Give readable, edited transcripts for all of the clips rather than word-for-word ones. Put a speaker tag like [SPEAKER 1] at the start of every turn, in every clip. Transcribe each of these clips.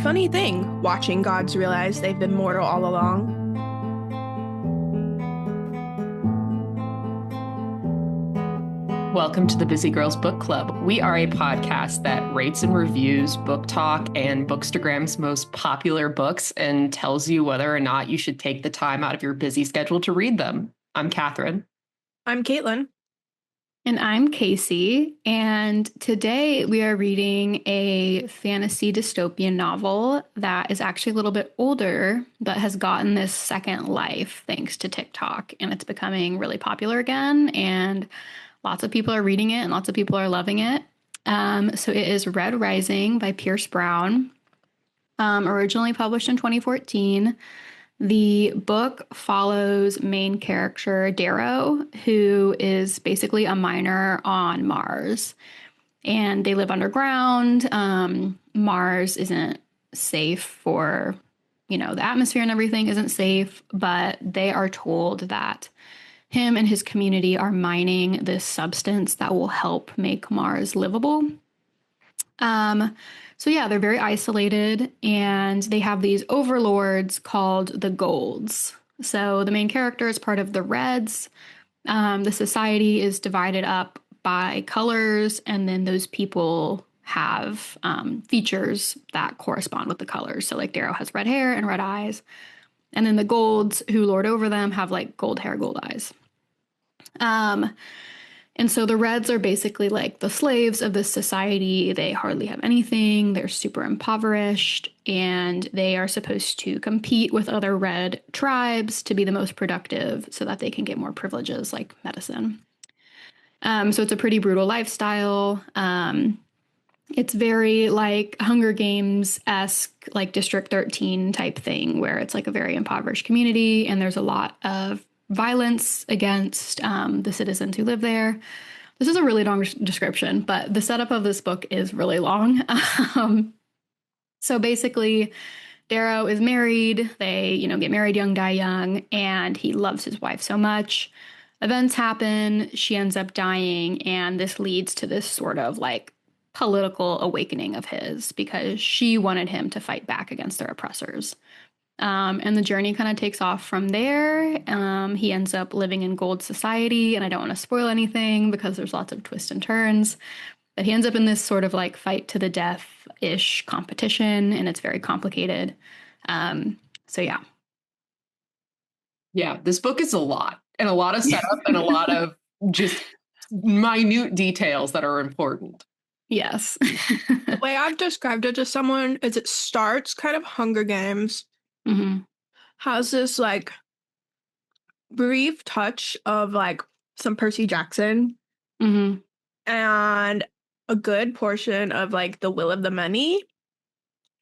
[SPEAKER 1] funny thing, watching gods realize they've been mortal all along.
[SPEAKER 2] Welcome to the Busy Girls Book Club. We are a podcast that rates and reviews Book Talk and Bookstagram's most popular books and tells you whether or not you should take the time out of your busy schedule to read them. I'm Catherine.
[SPEAKER 1] I'm Caitlin.
[SPEAKER 3] And I'm Casey, and today we are reading a fantasy dystopian novel that is actually a little bit older, but has gotten this second life thanks to TikTok, and it's becoming really popular again, and lots of people are reading it, and lots of people are loving it. So it is Red Rising by Pierce Brown, originally published in 2014. The book follows main character Darrow, who is basically a miner on Mars. And they live underground. Mars isn't safe for, the atmosphere and everything isn't safe, but they are told that him and his community are mining this substance that will help make Mars livable. So yeah, they're very isolated, and they have these overlords called the Golds. So the main character is part of the Reds. The society is divided up by colors, and then those people have features that correspond with the colors. So like Darrow has red hair and red eyes, and then the Golds who lord over them have like gold hair, gold eyes. And so the Reds are basically like the slaves of this society. They hardly have anything. They're super impoverished, and they are supposed to compete with other Red tribes to be the most productive so that they can get more privileges like medicine. So it's a pretty brutal lifestyle. It's very like Hunger Games-esque, like District 13 type thing, where it's like a very impoverished community, and there's a lot of violence against the citizens who live there. This is a really long description, but the setup of this book is really long. So basically, Darrow is married. They, get married young, die young, and he loves his wife so much. Events happen. She ends up dying, and this leads to this sort of like political awakening of his because she wanted him to fight back against their oppressors. And the journey kind of takes off from there. He ends up living in Gold Society, and I don't want to spoil anything because there's lots of twists and turns. But he ends up in this sort of like fight to the death-ish competition, and it's very complicated. So yeah.
[SPEAKER 2] Yeah, this book is a lot, and a lot of setup and a lot of just minute details that are important.
[SPEAKER 3] Yes.
[SPEAKER 1] The way I've described it to someone is it starts kind of Hunger Games.
[SPEAKER 3] Mm-hmm.
[SPEAKER 1] Has this like brief touch of like some Percy Jackson,
[SPEAKER 3] Mm-hmm.
[SPEAKER 1] and a good portion of like the Will of the Many,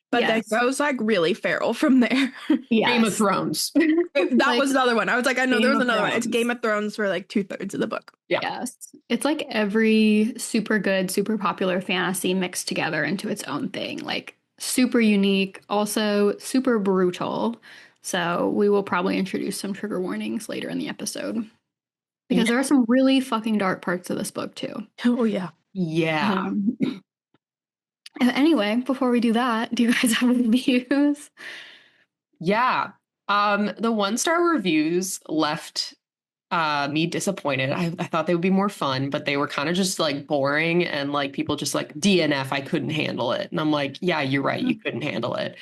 [SPEAKER 1] but
[SPEAKER 3] Yes.
[SPEAKER 1] then goes like really feral from there.
[SPEAKER 3] Yes.
[SPEAKER 2] Game of Thrones.
[SPEAKER 1] That was another one. I was like, I know
[SPEAKER 3] Game
[SPEAKER 1] there was
[SPEAKER 3] of
[SPEAKER 1] another one. It's
[SPEAKER 3] Thrones.
[SPEAKER 1] Game of Thrones for like 2/3 of the book.
[SPEAKER 2] Yeah.
[SPEAKER 3] Yes. It's like every super good, super popular fantasy mixed together into its own thing. Like super unique, also super brutal. So we will probably introduce some trigger warnings later in the episode. Because there are some really fucking dark parts of this book too.
[SPEAKER 1] Oh yeah.
[SPEAKER 2] Yeah.
[SPEAKER 3] Anyway, before we do that, do you guys have reviews?
[SPEAKER 2] Yeah. The 1-star reviews left me disappointed. I thought they would be more fun, but they were kind of just like boring, and like people just like DNF, I couldn't handle it. And I'm like, yeah, you're right, you couldn't handle it.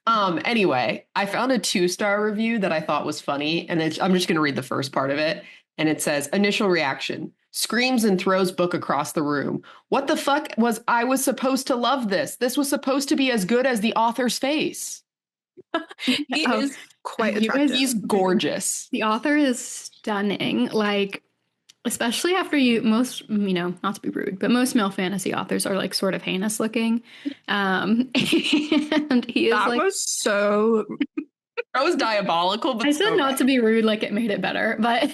[SPEAKER 2] Anyway, I found a 2-star review that I thought was funny, and I'm just going to read the first part of it. And it says, initial reaction, screams and throws book across the room. What the fuck I was supposed to love this? This was supposed to be as good as the author's face.
[SPEAKER 1] He is quite attractive.
[SPEAKER 2] He's gorgeous.
[SPEAKER 3] The author is stunning. Like, especially after not to be rude, but most male fantasy authors are like sort of heinous looking. And he is
[SPEAKER 1] that
[SPEAKER 3] like,
[SPEAKER 1] was so
[SPEAKER 2] that was diabolical, but
[SPEAKER 3] I said
[SPEAKER 2] so
[SPEAKER 3] not to be rude, like it made it better, but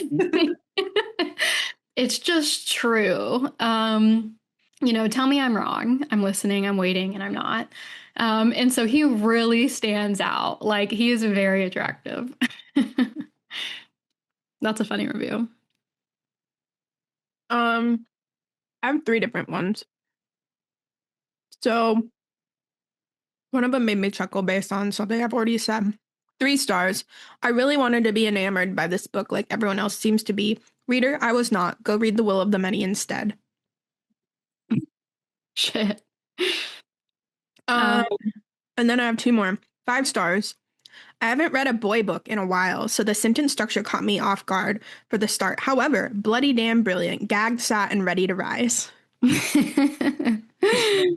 [SPEAKER 3] it's just true. Tell me I'm wrong. I'm listening, I'm waiting, and I'm not. And so he really stands out. Like, he is very attractive. That's a funny review.
[SPEAKER 1] I have 3 different ones. So One of them made me chuckle based on something I've already said. 3 stars. I really wanted to be enamored by this book like everyone else seems to be. Reader, I was not. Go read The Will of the Many instead.
[SPEAKER 3] Shit.
[SPEAKER 1] And then I have 2 more. 5 stars. I haven't read a boy book in a while, so the sentence structure caught me off guard for the start. However, bloody damn brilliant. Gagged, sat, and ready to rise.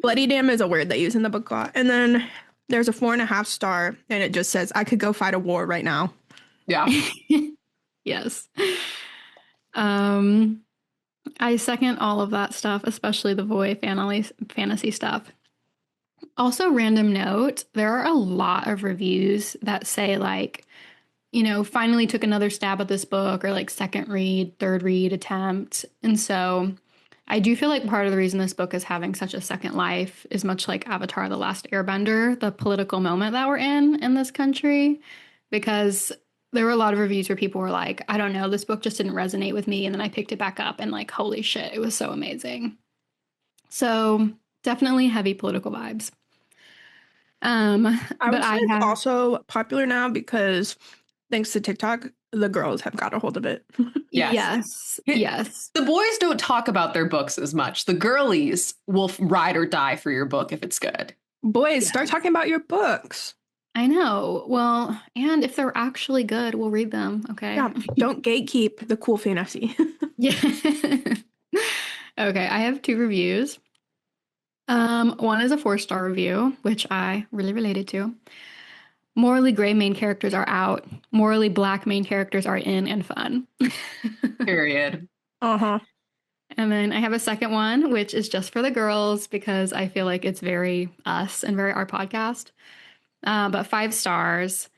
[SPEAKER 1] Bloody damn is a word they use in the book a lot. And then there's a 4.5 star, and it just says, I could go fight a war right now.
[SPEAKER 2] Yeah.
[SPEAKER 3] Yes. I second all of that stuff, especially the boy fantasy stuff. Also, random note, there are a lot of reviews that say like, you know, finally took another stab at this book, or like second read, third read attempt. And so I do feel like part of the reason this book is having such a second life is much like Avatar: The Last Airbender, the political moment that we're in this country, because there were a lot of reviews where people were like, I don't know, this book just didn't resonate with me. And then I picked it back up and like, holy shit, it was so amazing. So definitely heavy political vibes.
[SPEAKER 1] I would say it's also popular now because thanks to TikTok, the girls have got a hold of it.
[SPEAKER 3] Yes.
[SPEAKER 2] The boys don't talk about their books as much. The girlies will ride or die for your book if it's good.
[SPEAKER 1] Boys, start talking about your books.
[SPEAKER 3] I know. Well, and if they're actually good, we'll read them. Okay.
[SPEAKER 1] Yeah, don't gatekeep the cool fantasy.
[SPEAKER 3] Yeah. Okay, I have 2 reviews. One is a 4-star review, which I really related to. Morally gray main characters are out. Morally black main characters are in and fun.
[SPEAKER 2] Period.
[SPEAKER 1] Uh-huh.
[SPEAKER 3] And then I have a second one, which is just for the girls because I feel like it's very us and very our podcast. But 5 stars.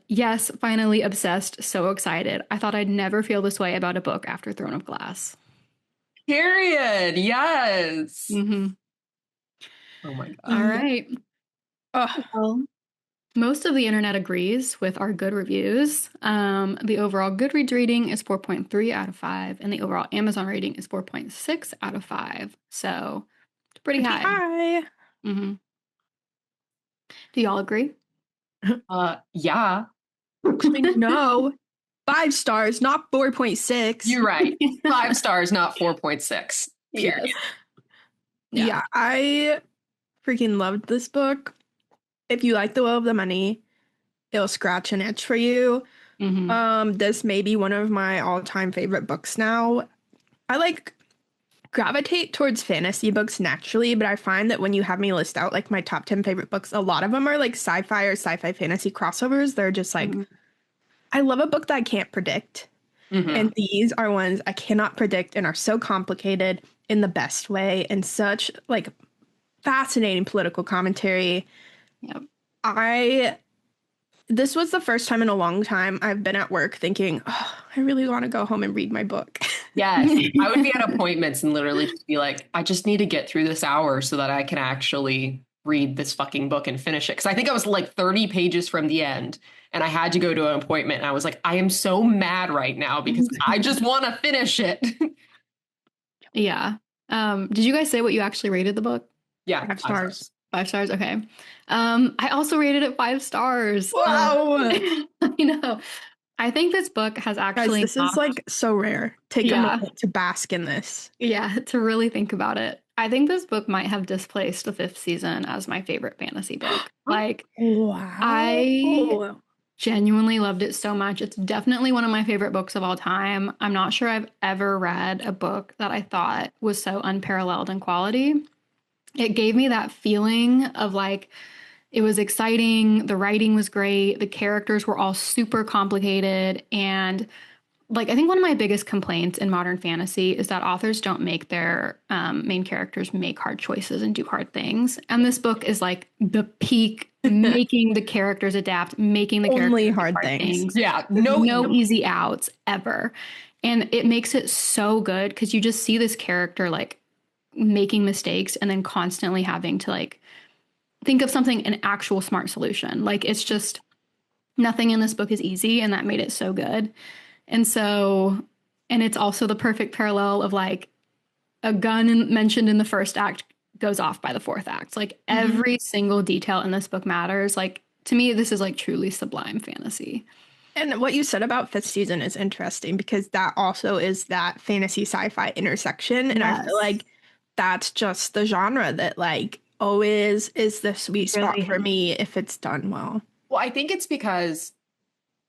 [SPEAKER 3] Yes, finally obsessed. So excited. I thought I'd never feel this way about a book after Throne of Glass.
[SPEAKER 2] Period. Yes.
[SPEAKER 3] Mm-hmm.
[SPEAKER 2] Oh my God.
[SPEAKER 3] All right. Well, most of the internet agrees with our good reviews. The overall Goodreads rating is 4.3 out of 5, and the overall Amazon rating is 4.6 out of 5. So it's pretty high. Mm-hmm. Do y'all agree?
[SPEAKER 2] Yeah.
[SPEAKER 1] No. 5 stars, not 4.6.
[SPEAKER 2] You're right. 5 stars, not 4.6. Period.
[SPEAKER 3] Yes.
[SPEAKER 1] Yeah, I freaking loved this book. If you like The Will of the Many, it'll scratch an itch for you.
[SPEAKER 3] Mm-hmm.
[SPEAKER 1] This may be one of my all-time favorite books now. I like gravitate towards fantasy books naturally, but I find that when you have me list out like my top 10 favorite books, a lot of them are like sci-fi or sci-fi fantasy crossovers. They're just like, I love a book that I can't predict.
[SPEAKER 2] Mm-hmm.
[SPEAKER 1] And these are ones I cannot predict and are so complicated in the best way and such like fascinating political commentary.
[SPEAKER 3] Yep.
[SPEAKER 1] This was the first time in a long time I've been at work thinking, oh, I really want to go home and read my book.
[SPEAKER 2] Yes. I would be at appointments and literally just be like, I just need to get through this hour so that I can actually read this fucking book and finish it. Because I think I was like 30 pages from the end and I had to go to an appointment. And I was like, I am so mad right now because I just want to finish it.
[SPEAKER 3] Yeah. Did you guys say what you actually rated the book?
[SPEAKER 2] Yeah.
[SPEAKER 1] 5 stars.
[SPEAKER 3] 5 stars. Okay. I also rated it 5 stars.
[SPEAKER 1] Wow.
[SPEAKER 3] I know. I think this book has actually.
[SPEAKER 1] Guys, this is like so rare. Take a moment to bask in this.
[SPEAKER 3] Yeah, to really think about it. I think this book might have displaced the 5th season as my favorite fantasy book. Like,
[SPEAKER 1] wow.
[SPEAKER 3] I genuinely loved it so much. It's definitely one of my favorite books of all time. I'm not sure I've ever read a book that I thought was so unparalleled in quality. It gave me that feeling of like, it was exciting. The writing was great. The characters were all super complicated. And like, I think one of my biggest complaints in modern fantasy is that authors don't make their main characters make hard choices and do hard things. And this book is like the peak, making the characters adapt, making the
[SPEAKER 1] only
[SPEAKER 3] characters
[SPEAKER 1] hard things.
[SPEAKER 2] Yeah.
[SPEAKER 3] No easy outs ever. And it makes it so good because you just see this character like making mistakes and then constantly having to like think of something, an actual smart solution. Like, it's just nothing in this book is easy, and that made it so good. And so, and it's also the perfect parallel of like a gun mentioned in the first act goes off by the fourth act. Like every single detail in this book matters. Like to me, this is like truly sublime fantasy.
[SPEAKER 1] And what you said about fifth season is interesting because that also is that fantasy sci-fi intersection. And I feel like that's just the genre that like always is the sweet spot for me if it's done well.
[SPEAKER 2] Well, I think it's because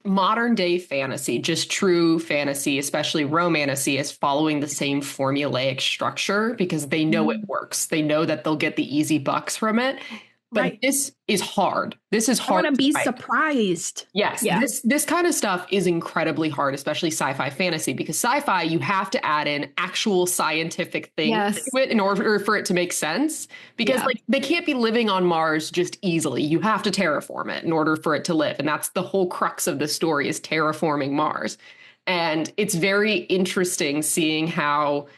[SPEAKER 2] modern day fantasy, just true fantasy, especially romantasy, is following the same formulaic structure because they know it works. They know that they'll get the easy bucks from it. But this is hard. This is hard.
[SPEAKER 1] I want to be surprised.
[SPEAKER 2] Yes. Yeah. This kind of stuff is incredibly hard, especially sci-fi fantasy, because sci-fi, you have to add in actual scientific things to it in order for it to make sense. Because like they can't be living on Mars just easily. You have to terraform it in order for it to live. And that's the whole crux of the story, is terraforming Mars. And it's very interesting seeing how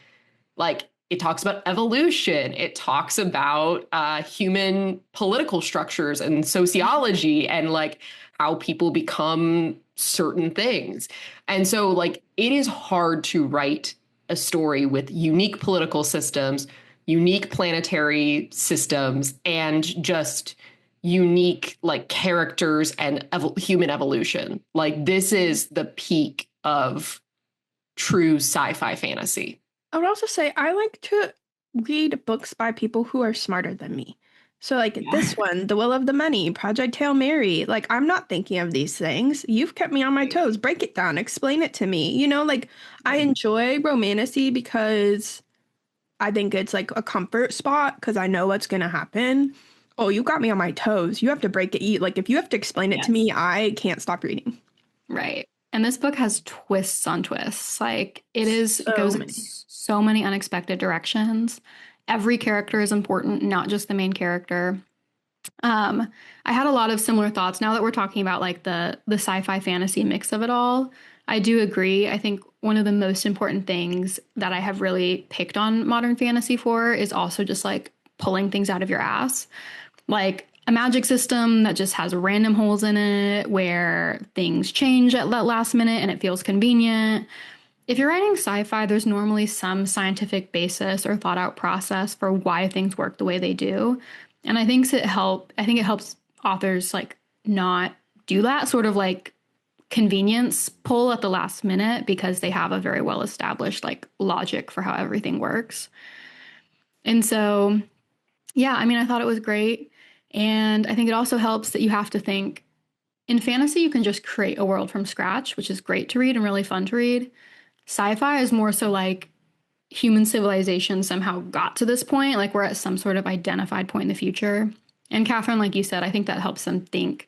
[SPEAKER 2] like it talks about evolution. It talks about human political structures and sociology and like how people become certain things. And so like it is hard to write a story with unique political systems, unique planetary systems, and just unique like characters and human evolution. Like this is the peak of true sci-fi fantasy.
[SPEAKER 1] I would also say I like to read books by people who are smarter than me. So like this one, The Will of the Many, Project Hail Mary, like I'm not thinking of these things. You've kept me on my toes. Break it down. Explain it to me. You know, like I enjoy romantasy because I think it's like a comfort spot because I know what's going to happen. Oh, you got me on my toes. You have to break it. Like if you have to explain it to me, I can't stop reading.
[SPEAKER 3] Right. And this book has twists on twists. Like it is goes in so many unexpected directions. Every character is important, not just the main character. I had a lot of similar thoughts now that we're talking about like the sci-fi fantasy mix of it all. I do agree. I think one of the most important things that I have really picked on modern fantasy for is also just like pulling things out of your ass. Like a magic system that just has random holes in it where things change at that last minute and it feels convenient. If you're writing sci-fi, there's normally some scientific basis or thought out process for why things work the way they do. And I think it helps authors like not do that sort of like convenience pull at the last minute because they have a very well established like logic for how everything works. And so, yeah, I mean, I thought it was great. And I think it also helps that you have to think in fantasy, you can just create a world from scratch, which is great to read and really fun to read. Sci-fi is more so like human civilization somehow got to this point, like we're at some sort of identified point in the future. And Catherine, like you said, I think that helps them think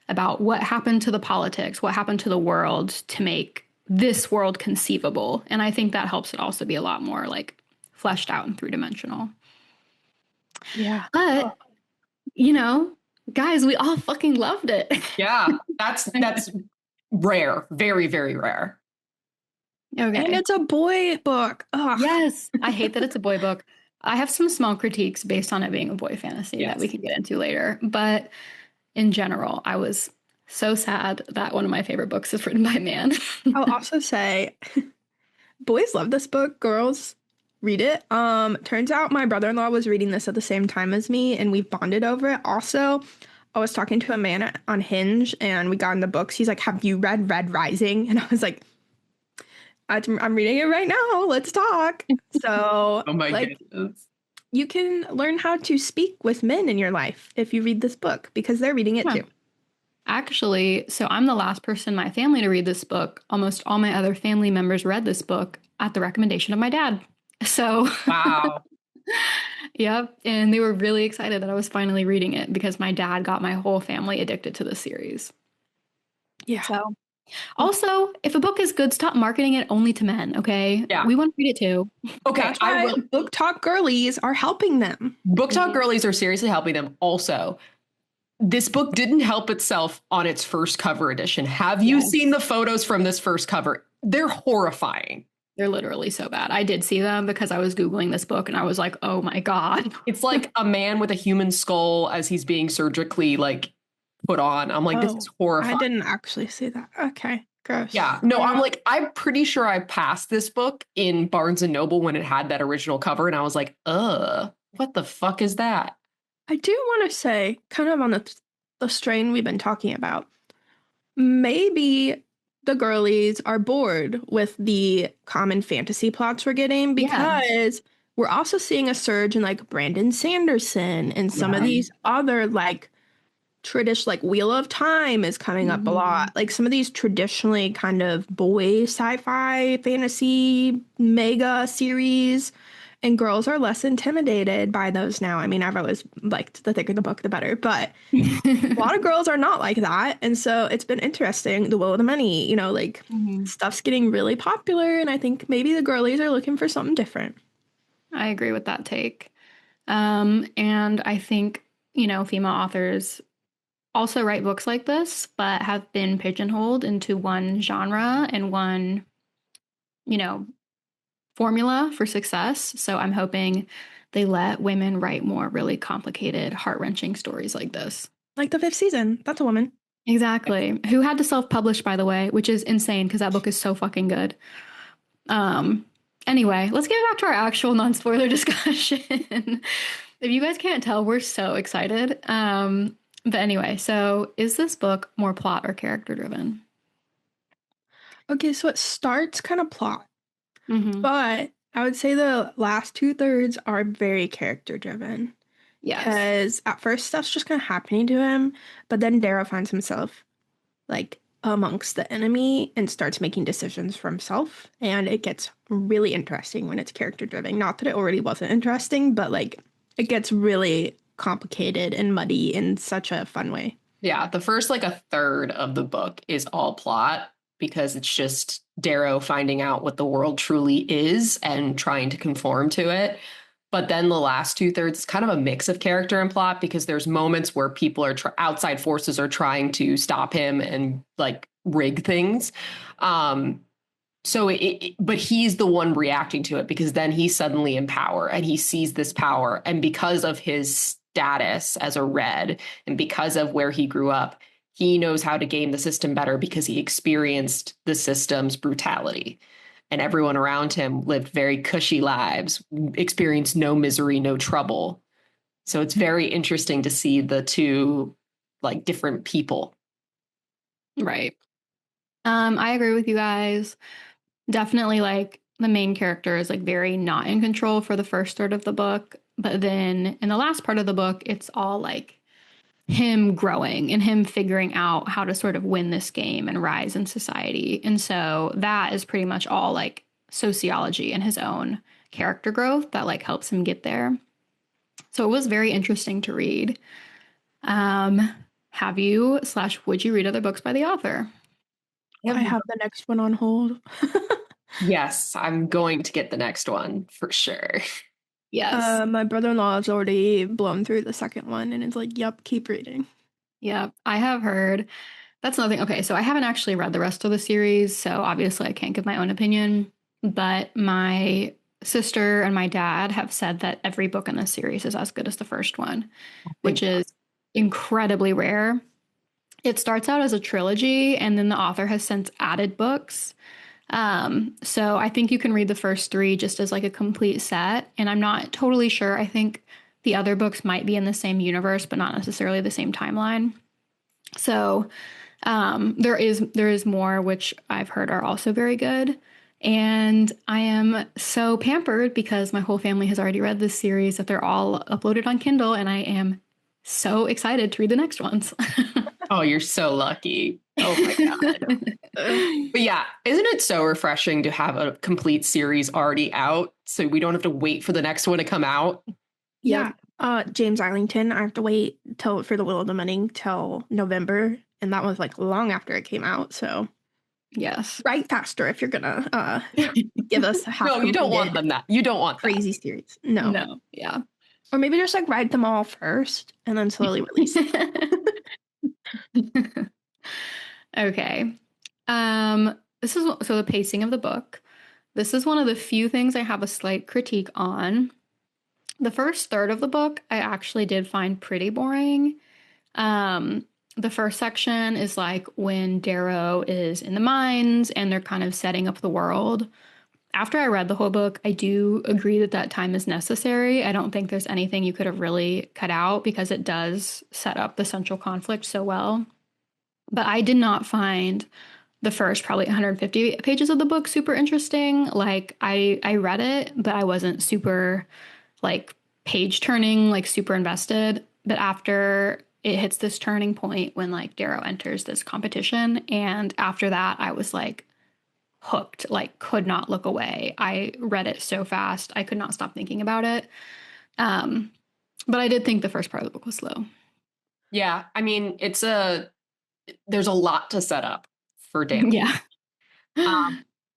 [SPEAKER 3] about what happened to the politics, what happened to the world to make this world conceivable. And I think that helps it also be a lot more like fleshed out and three-dimensional.
[SPEAKER 1] Yeah.
[SPEAKER 3] But you know, guys, we all fucking loved it.
[SPEAKER 2] Yeah, that's rare. Very, very rare.
[SPEAKER 3] Okay.
[SPEAKER 1] And it's a boy book. Ugh.
[SPEAKER 3] Yes. I hate that it's a boy book. I have some small critiques based on it being a boy fantasy that we can get into later. But in general, I was so sad that one of my favorite books is written by a man.
[SPEAKER 1] I'll also say boys love this book. Girls read it. Turns out my brother-in-law was reading this at the same time as me and we bonded over it. Also, I was talking to a man on Hinge and we got in the books. He's like, have you read Red Rising? And I was like, I'm reading it right now. Let's talk. So
[SPEAKER 2] oh my goodness.
[SPEAKER 1] You can learn how to speak with men in your life if you read this book because they're reading it too.
[SPEAKER 3] Actually, so I'm the last person in my family to read this book. Almost all my other family members read this book at the recommendation of my dad. So,
[SPEAKER 2] wow.
[SPEAKER 3] Yep. And they were really excited that I was finally reading it because my dad got my whole family addicted to the series.
[SPEAKER 1] Yeah.
[SPEAKER 3] So, also, if a book is good, stop marketing it only to men, okay?
[SPEAKER 2] Yeah.
[SPEAKER 3] We want to read it too.
[SPEAKER 2] Okay.
[SPEAKER 1] That's why Book Talk Girlies are helping them.
[SPEAKER 2] Book Talk Girlies are seriously helping them. Also, this book didn't help itself on its first cover edition. Have you seen the photos from this first cover? They're horrifying.
[SPEAKER 3] They're literally so bad. I did see them because I was Googling this book and I was like, oh my God.
[SPEAKER 2] It's like a man with a human skull as he's being surgically like put on. I'm like, this is horrifying.
[SPEAKER 1] I didn't actually see that. Okay. Gross.
[SPEAKER 2] Yeah. No, I'm pretty sure I passed this book in Barnes and Noble when it had that original cover. And I was like, What the fuck is that?
[SPEAKER 1] I do want to say, kind of on the strain we've been talking about, maybe the girlies are bored with the common fantasy plots we're getting
[SPEAKER 3] Yeah.
[SPEAKER 1] because we're also seeing a surge in like Brandon Sanderson and some of
[SPEAKER 2] Yeah.
[SPEAKER 1] these other like traditional like Wheel of Time is coming up a lot. Like some of these traditionally kind of boy sci-fi fantasy mega series. And girls are less intimidated by those now. I mean, I've always liked the thicker the book, the better. But a lot of girls are not like that. And so it's been interesting. The Will of the Many, like
[SPEAKER 3] Mhm.
[SPEAKER 1] stuff's getting really popular. And I think maybe the girlies are looking for something different.
[SPEAKER 3] I agree with that take. And I think, female authors also write books like this, but have been pigeonholed into one genre and one, you know, formula for success. So I'm hoping they let women write more really complicated, heart-wrenching stories like this.
[SPEAKER 1] Like the fifth season. That's a woman.
[SPEAKER 3] Exactly. Who had to self-publish, by the way, which is insane because that book is so fucking good. Um, anyway, let's get back to our actual non-spoiler discussion. If you guys can't tell, we're so excited. But anyway, so is this book more plot or character driven?
[SPEAKER 1] Okay, so it starts kind of plot,
[SPEAKER 3] Mm-hmm.
[SPEAKER 1] but I would say the last 2/3 are very character driven.
[SPEAKER 3] Yes.
[SPEAKER 1] Because at first stuff's just kind of happening to him, but then Darrow finds himself like amongst the enemy and starts making decisions for himself. And it gets really interesting when it's character driven. Not that it already wasn't interesting, but like it gets really complicated and muddy in such a fun way.
[SPEAKER 2] Yeah, the first like a third of the book is all plot because it's just Darrow finding out what the world truly is and trying to conform to it. But then the last 2/3 is kind of a mix of character and plot because there's moments where people are outside forces are trying to stop him and like rig things. But he's the one reacting to it because then he's suddenly in power and he sees this power. And because of his status as a red and because of where he grew up, he knows how to game the system better because he experienced the system's brutality. And everyone around him lived very cushy lives, experienced no misery, no trouble. So it's very interesting to see the two like different people.
[SPEAKER 3] Right. I agree with you guys. Definitely like the main character is like very not in control for the first third of the book. But then in the last part of the book, it's all like him growing and him figuring out how to sort of win this game and rise in society. And so that is pretty much all like sociology and his own character growth that like helps him get there. So it was very interesting to read. Have you / would you read other books by the author?
[SPEAKER 1] I have the next one on hold.
[SPEAKER 2] Yes, I'm going to get the next one for sure.
[SPEAKER 3] Yes.
[SPEAKER 1] My brother-in-law has already blown through the second one and it's like, yep, keep reading.
[SPEAKER 3] Yeah, I have heard. That's another thing. Okay, so I haven't actually read the rest of the series, so obviously I can't give my own opinion. But my sister and my dad have said that every book in this series is as good as the first one, which is incredibly rare. It starts out as a trilogy, and then the author has since added books. So I think you can read the first three just as like a complete set. And I'm not totally sure. I think the other books might be in the same universe, but not necessarily the same timeline. So there is more, which I've heard are also very good. And I am so pampered because my whole family has already read this series that they're all uploaded on Kindle, and I am so excited to read the next ones.
[SPEAKER 2] Oh, you're so lucky. Oh my God. But yeah, isn't it so refreshing to have a complete series already out so we don't have to wait for the next one to come out?
[SPEAKER 1] Yeah. James Arlington, I have to wait till for the Will of the Many till November, and that was like long after it came out. So
[SPEAKER 3] Yes.
[SPEAKER 1] write faster if you're gonna give us a half.
[SPEAKER 2] No, you don't want them that. You don't want that.
[SPEAKER 1] Crazy series. No.
[SPEAKER 3] No. Yeah.
[SPEAKER 1] Or maybe just like write them all first and then slowly release it.
[SPEAKER 3] Okay. This is so the pacing of the book. This is one of the few things I have a slight critique on. The first third of the book I actually did find pretty boring. The first section is like when Darrow is in the mines and they're kind of setting up the world. after I read the whole book, I do agree that that time is necessary. I don't think there's anything you could have really cut out because it does set up the central conflict so well. But I did not find the first probably 150 pages of the book super interesting. Like I read it, but I wasn't super like page turning, like super invested. But after it hits this turning point when like Darrow enters this competition, and after that, I was like hooked, like could not look away. I read it so fast, I could not stop thinking about it. But I did think the first part of the book was slow.
[SPEAKER 2] Yeah, I mean, there's a lot to set up for Dan.
[SPEAKER 3] Yeah.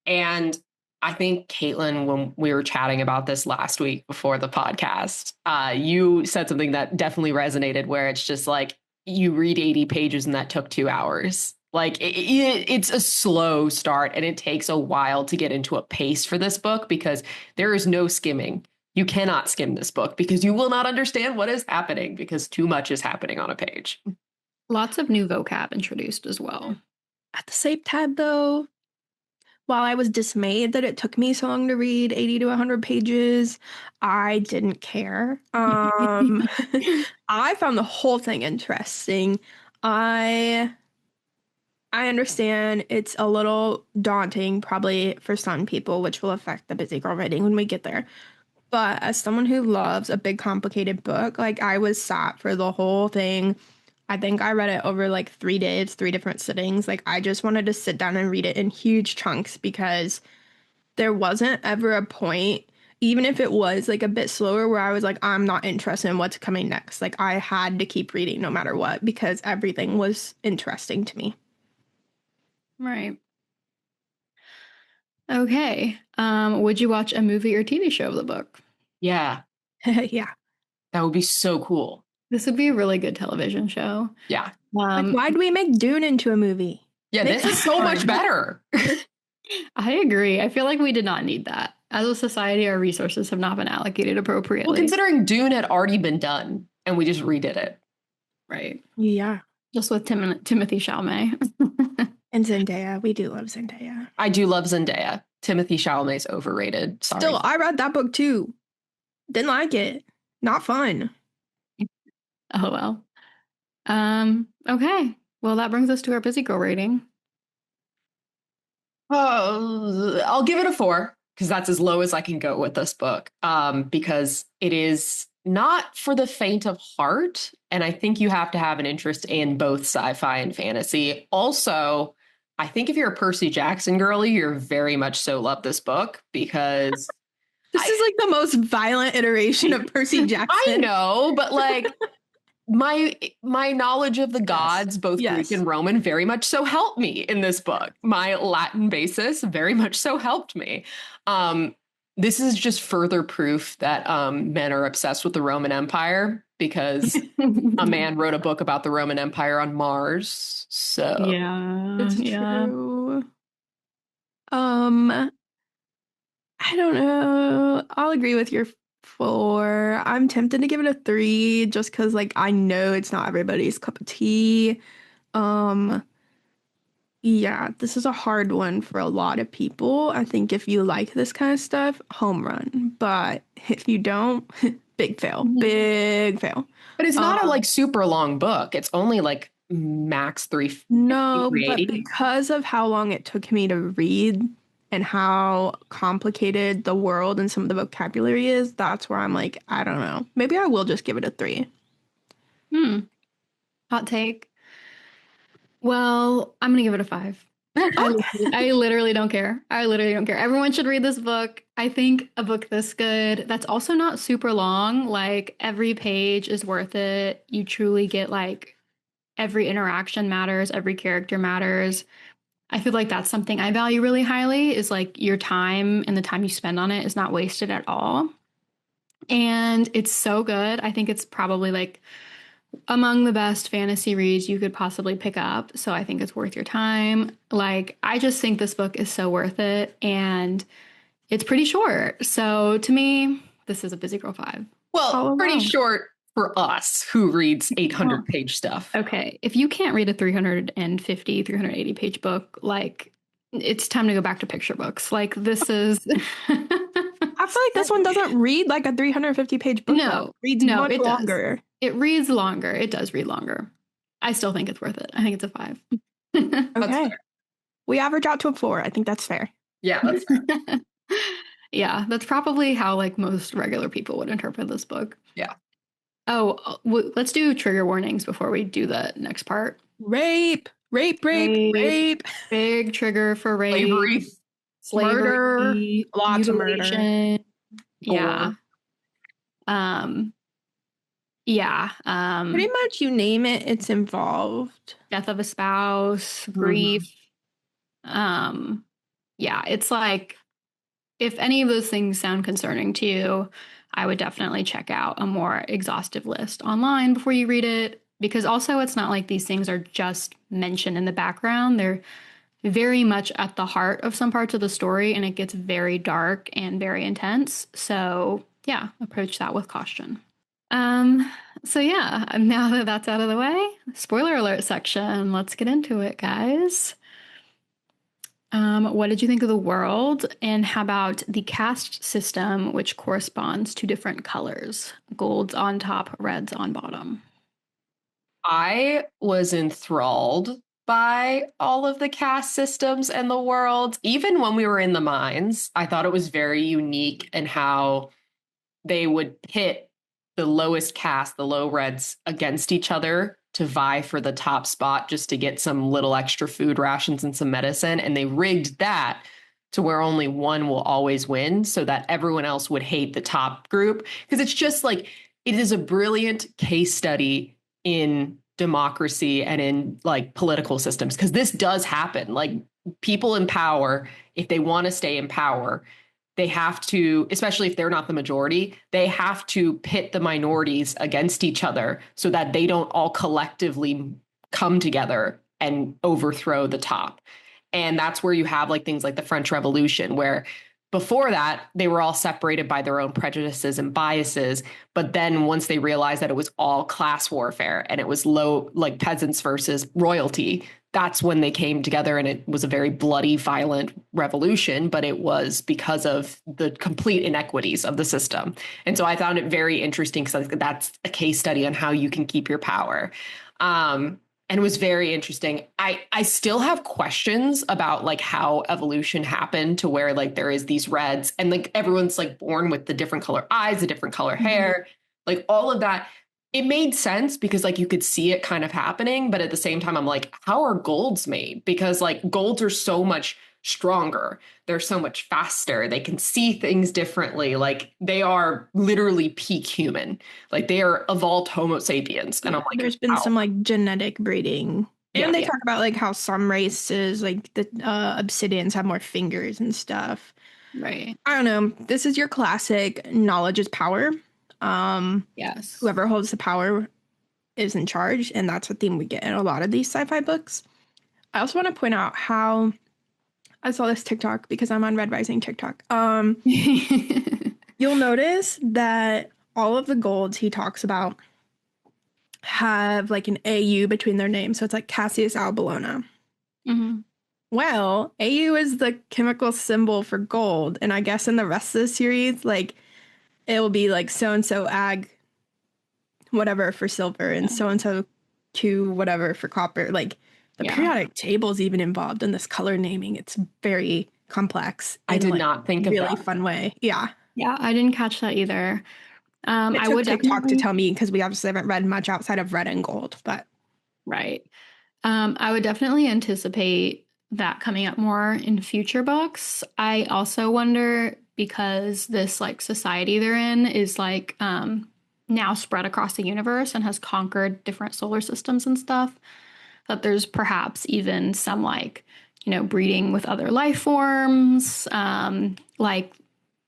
[SPEAKER 2] And I think, Caitlin, when we were chatting about this last week before the podcast, you said something that definitely resonated, where it's just like you read 80 pages and that took 2 hours. Like it's a slow start, and it takes a while to get into a pace for this book because there is no skimming. You cannot skim this book because you will not understand what is happening because too much is happening on a page.
[SPEAKER 3] Lots of new vocab introduced as well.
[SPEAKER 1] At the same time, though, while I was dismayed that it took me so long to read 80 to 100 pages, I didn't care. I found the whole thing interesting. I understand it's a little daunting, probably for some people, which will affect the busy girl rating when we get there. But as someone who loves a big, complicated book, like I was sat for the whole thing. I think I read it over like 3 days, 3 different sittings. Like I just wanted to sit down and read it in huge chunks because there wasn't ever a point, even if it was like a bit slower, where I was like, I'm not interested in what's coming next. Like I had to keep reading no matter what because everything was interesting to me.
[SPEAKER 3] Right. Okay. Would you watch a movie or TV show of the book?
[SPEAKER 2] Yeah,
[SPEAKER 1] Yeah.
[SPEAKER 2] that would be so cool.
[SPEAKER 3] This would be a really good television show.
[SPEAKER 2] Yeah.
[SPEAKER 1] Like, why'd we make Dune into a movie?
[SPEAKER 2] Yeah,
[SPEAKER 1] Make
[SPEAKER 2] this is so much better.
[SPEAKER 3] I agree. I feel like we did not need that. As a society, our resources have not been allocated appropriately.
[SPEAKER 2] Well, considering Dune had already been done and we just redid it.
[SPEAKER 3] Right.
[SPEAKER 1] Yeah.
[SPEAKER 3] Just with Timothy Chalamet.
[SPEAKER 1] And Zendaya. We do love Zendaya.
[SPEAKER 2] I do love Zendaya. Timothy Chalamet's overrated. Sorry.
[SPEAKER 1] Still, I read that book too. Didn't like it. Not fun.
[SPEAKER 3] Oh, well. Okay. Well, that brings us to our busy girl rating.
[SPEAKER 2] I'll give it a 4 because that's as low as I can go with this book. Because it is not for the faint of heart. And I think you have to have an interest in both sci-fi and fantasy. Also, I think if you're a Percy Jackson girly, you're very much so love this book because
[SPEAKER 1] This is like the most violent iteration of Percy Jackson.
[SPEAKER 2] I know, but like my knowledge of the gods, both Greek and Roman, very much so helped me in this book. My Latin basis very much so helped me. This is just further proof that men are obsessed with the Roman Empire because a man wrote a book about the Roman Empire on Mars. So
[SPEAKER 3] yeah,
[SPEAKER 1] it's true. I don't know. I'll agree with your 4. I'm tempted to give it a 3 just because like I know it's not everybody's cup of tea. Yeah, this is a hard one for a lot of people. I think if you like this kind of stuff, home run. But if you don't, big fail. Big fail.
[SPEAKER 2] But it's not a like super long book. It's only like max 3.
[SPEAKER 1] No, but because of how long it took me to read and how complicated the world and some of the vocabulary is, that's where I'm like, I don't know. Maybe I will just give it a 3.
[SPEAKER 3] Hot take. Well, I'm going to give it a 5. I literally don't care. I literally don't care. Everyone should read this book. I think a book this good, that's also not super long. Like every page is worth it. You truly get like every interaction matters. Every character matters. I feel like that's something I value really highly is like your time and the time you spend on it is not wasted at all. And it's so good. I think it's probably like among the best fantasy reads you could possibly pick up. So I think it's worth your time. Like, I just think this book is so worth it. And it's pretty short. So to me, this is a busy girl 5.
[SPEAKER 2] Well, pretty short for us who reads 800-page stuff.
[SPEAKER 3] Okay. If you can't read a 350, 380 page book, like It's time to go back to picture books. Like this is
[SPEAKER 1] I feel like this one doesn't read like a 350-page book.
[SPEAKER 3] No,
[SPEAKER 1] It reads
[SPEAKER 3] no,
[SPEAKER 1] much
[SPEAKER 3] it does.
[SPEAKER 1] longer.
[SPEAKER 3] It reads longer. It does read longer. I still think it's worth it. I think it's a 5.
[SPEAKER 1] Okay.
[SPEAKER 2] fair.
[SPEAKER 1] We average out to a 4. I think that's fair.
[SPEAKER 2] Yeah, that's fair.
[SPEAKER 3] Yeah, that's probably how like most regular people would interpret this book.
[SPEAKER 2] Yeah.
[SPEAKER 3] Oh, let's do trigger warnings before we do the next part.
[SPEAKER 1] Rape. Rape.
[SPEAKER 3] Big trigger for rape.
[SPEAKER 2] Slavery.
[SPEAKER 1] Murder. Lots of murder.
[SPEAKER 3] mutilation. Yeah. Yeah.
[SPEAKER 1] Pretty much you name it, it's involved.
[SPEAKER 3] Death of a spouse, grief. Yeah, it's like if any of those things sound concerning to you, I would definitely check out a more exhaustive list online before you read it. Because also, it's not like these things are just mentioned in the background. They're very much at the heart of some parts of the story, and it gets very dark and very intense. So, yeah, approach that with caution. So yeah, now that that's out of the way, spoiler alert section. Let's get into it, guys. What did you think of the world? And how about the caste system, which corresponds to different colors? Golds on top, reds on bottom.
[SPEAKER 2] I was enthralled by all of the caste systems and the world. Even when we were in the mines, I thought it was very unique in how they would pit the lowest caste, the low reds, against each other to vie for the top spot just to get some little extra food rations and some medicine. And they rigged that to where only one will always win so that everyone else would hate the top group. Because it's just like, it is a brilliant case study in democracy and in like political systems. Because this does happen. Like people in power, if they want to stay in power, they have to, especially if they're not the majority, they have to pit the minorities against each other so that they don't all collectively come together and overthrow the top. And that's where you have like things like the French Revolution, where before that, they were all separated by their own prejudices and biases. But then once they realized that it was all class warfare and it was low, like peasants versus royalty, that's when they came together, and it was a very bloody, violent revolution, but it was because of the complete inequities of the system. And so I found it very interesting because that's a case study on how you can keep your power. And it was very interesting. I still have questions about like how evolution happened to where like there is these reds and like everyone's like born with the different color eyes, the different color hair, like all of that. It made sense because like you could see it kind of happening. But at the same time, I'm like, how are golds made? Because like golds are so much stronger. They're so much faster. They can see things differently. Like they are literally peak human. Like they are evolved Homo sapiens. And I'm like,
[SPEAKER 1] there's been some like genetic breeding. And they
[SPEAKER 3] Yeah.
[SPEAKER 1] talk about like how some races, like the obsidians, have more fingers and stuff.
[SPEAKER 3] Right.
[SPEAKER 1] I don't know. This is your classic knowledge is power.
[SPEAKER 3] Yes.
[SPEAKER 1] Whoever holds the power is in charge, and that's a theme we get in a lot of these sci-fi books. I also want to point out how I saw this TikTok because I'm on Red Rising TikTok. You'll notice that all of the golds he talks about have like an AU between their names. So it's like Cassius Albulona. Well, AU is the chemical symbol for gold. And I guess in the rest of the series, like it will be like so-and-so ag whatever for silver and so-and-so Q whatever for copper. Like the periodic table is even involved in this color naming. It's very complex.
[SPEAKER 2] I did
[SPEAKER 1] like,
[SPEAKER 2] not think of
[SPEAKER 1] really
[SPEAKER 2] that.
[SPEAKER 1] fun way. Yeah.
[SPEAKER 3] Yeah, I didn't catch that either.
[SPEAKER 1] I would TikTok to tell me because we obviously haven't read much outside of Red and Gold, but
[SPEAKER 3] right. I would definitely anticipate that coming up more in future books. I also wonder because this like society they're in is like now spread across the universe and has conquered different solar systems and stuff, that there's perhaps even some like, you know, breeding with other life forms. Like,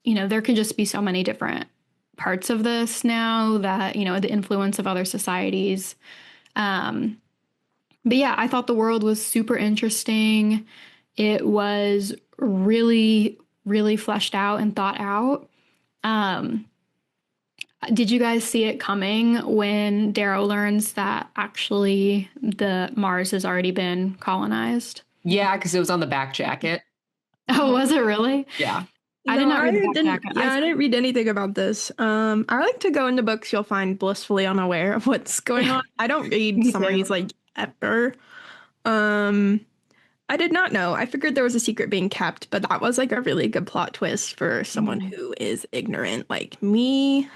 [SPEAKER 3] you know, there could just be so many different parts of this now that, you know, the influence of other societies. But yeah, I thought the world was super interesting. It was really, really fleshed out and thought out. Did you guys see it coming when Darrow learns that actually the Mars has already been colonized?
[SPEAKER 2] Yeah, because it was on the back jacket.
[SPEAKER 3] Oh, was it really?
[SPEAKER 2] Yeah.
[SPEAKER 3] I did
[SPEAKER 1] No,
[SPEAKER 3] not read the back
[SPEAKER 1] didn't,
[SPEAKER 3] jacket.
[SPEAKER 1] yeah, I didn't read anything about this. I like to go into books you'll find blissfully unaware of what's going on. I don't read
[SPEAKER 3] Me
[SPEAKER 1] summaries
[SPEAKER 3] too.
[SPEAKER 1] like ever. Um, I did not know. I figured there was a secret being kept, but that was like a really good plot twist for someone
[SPEAKER 3] Mhm.
[SPEAKER 1] who is ignorant like me.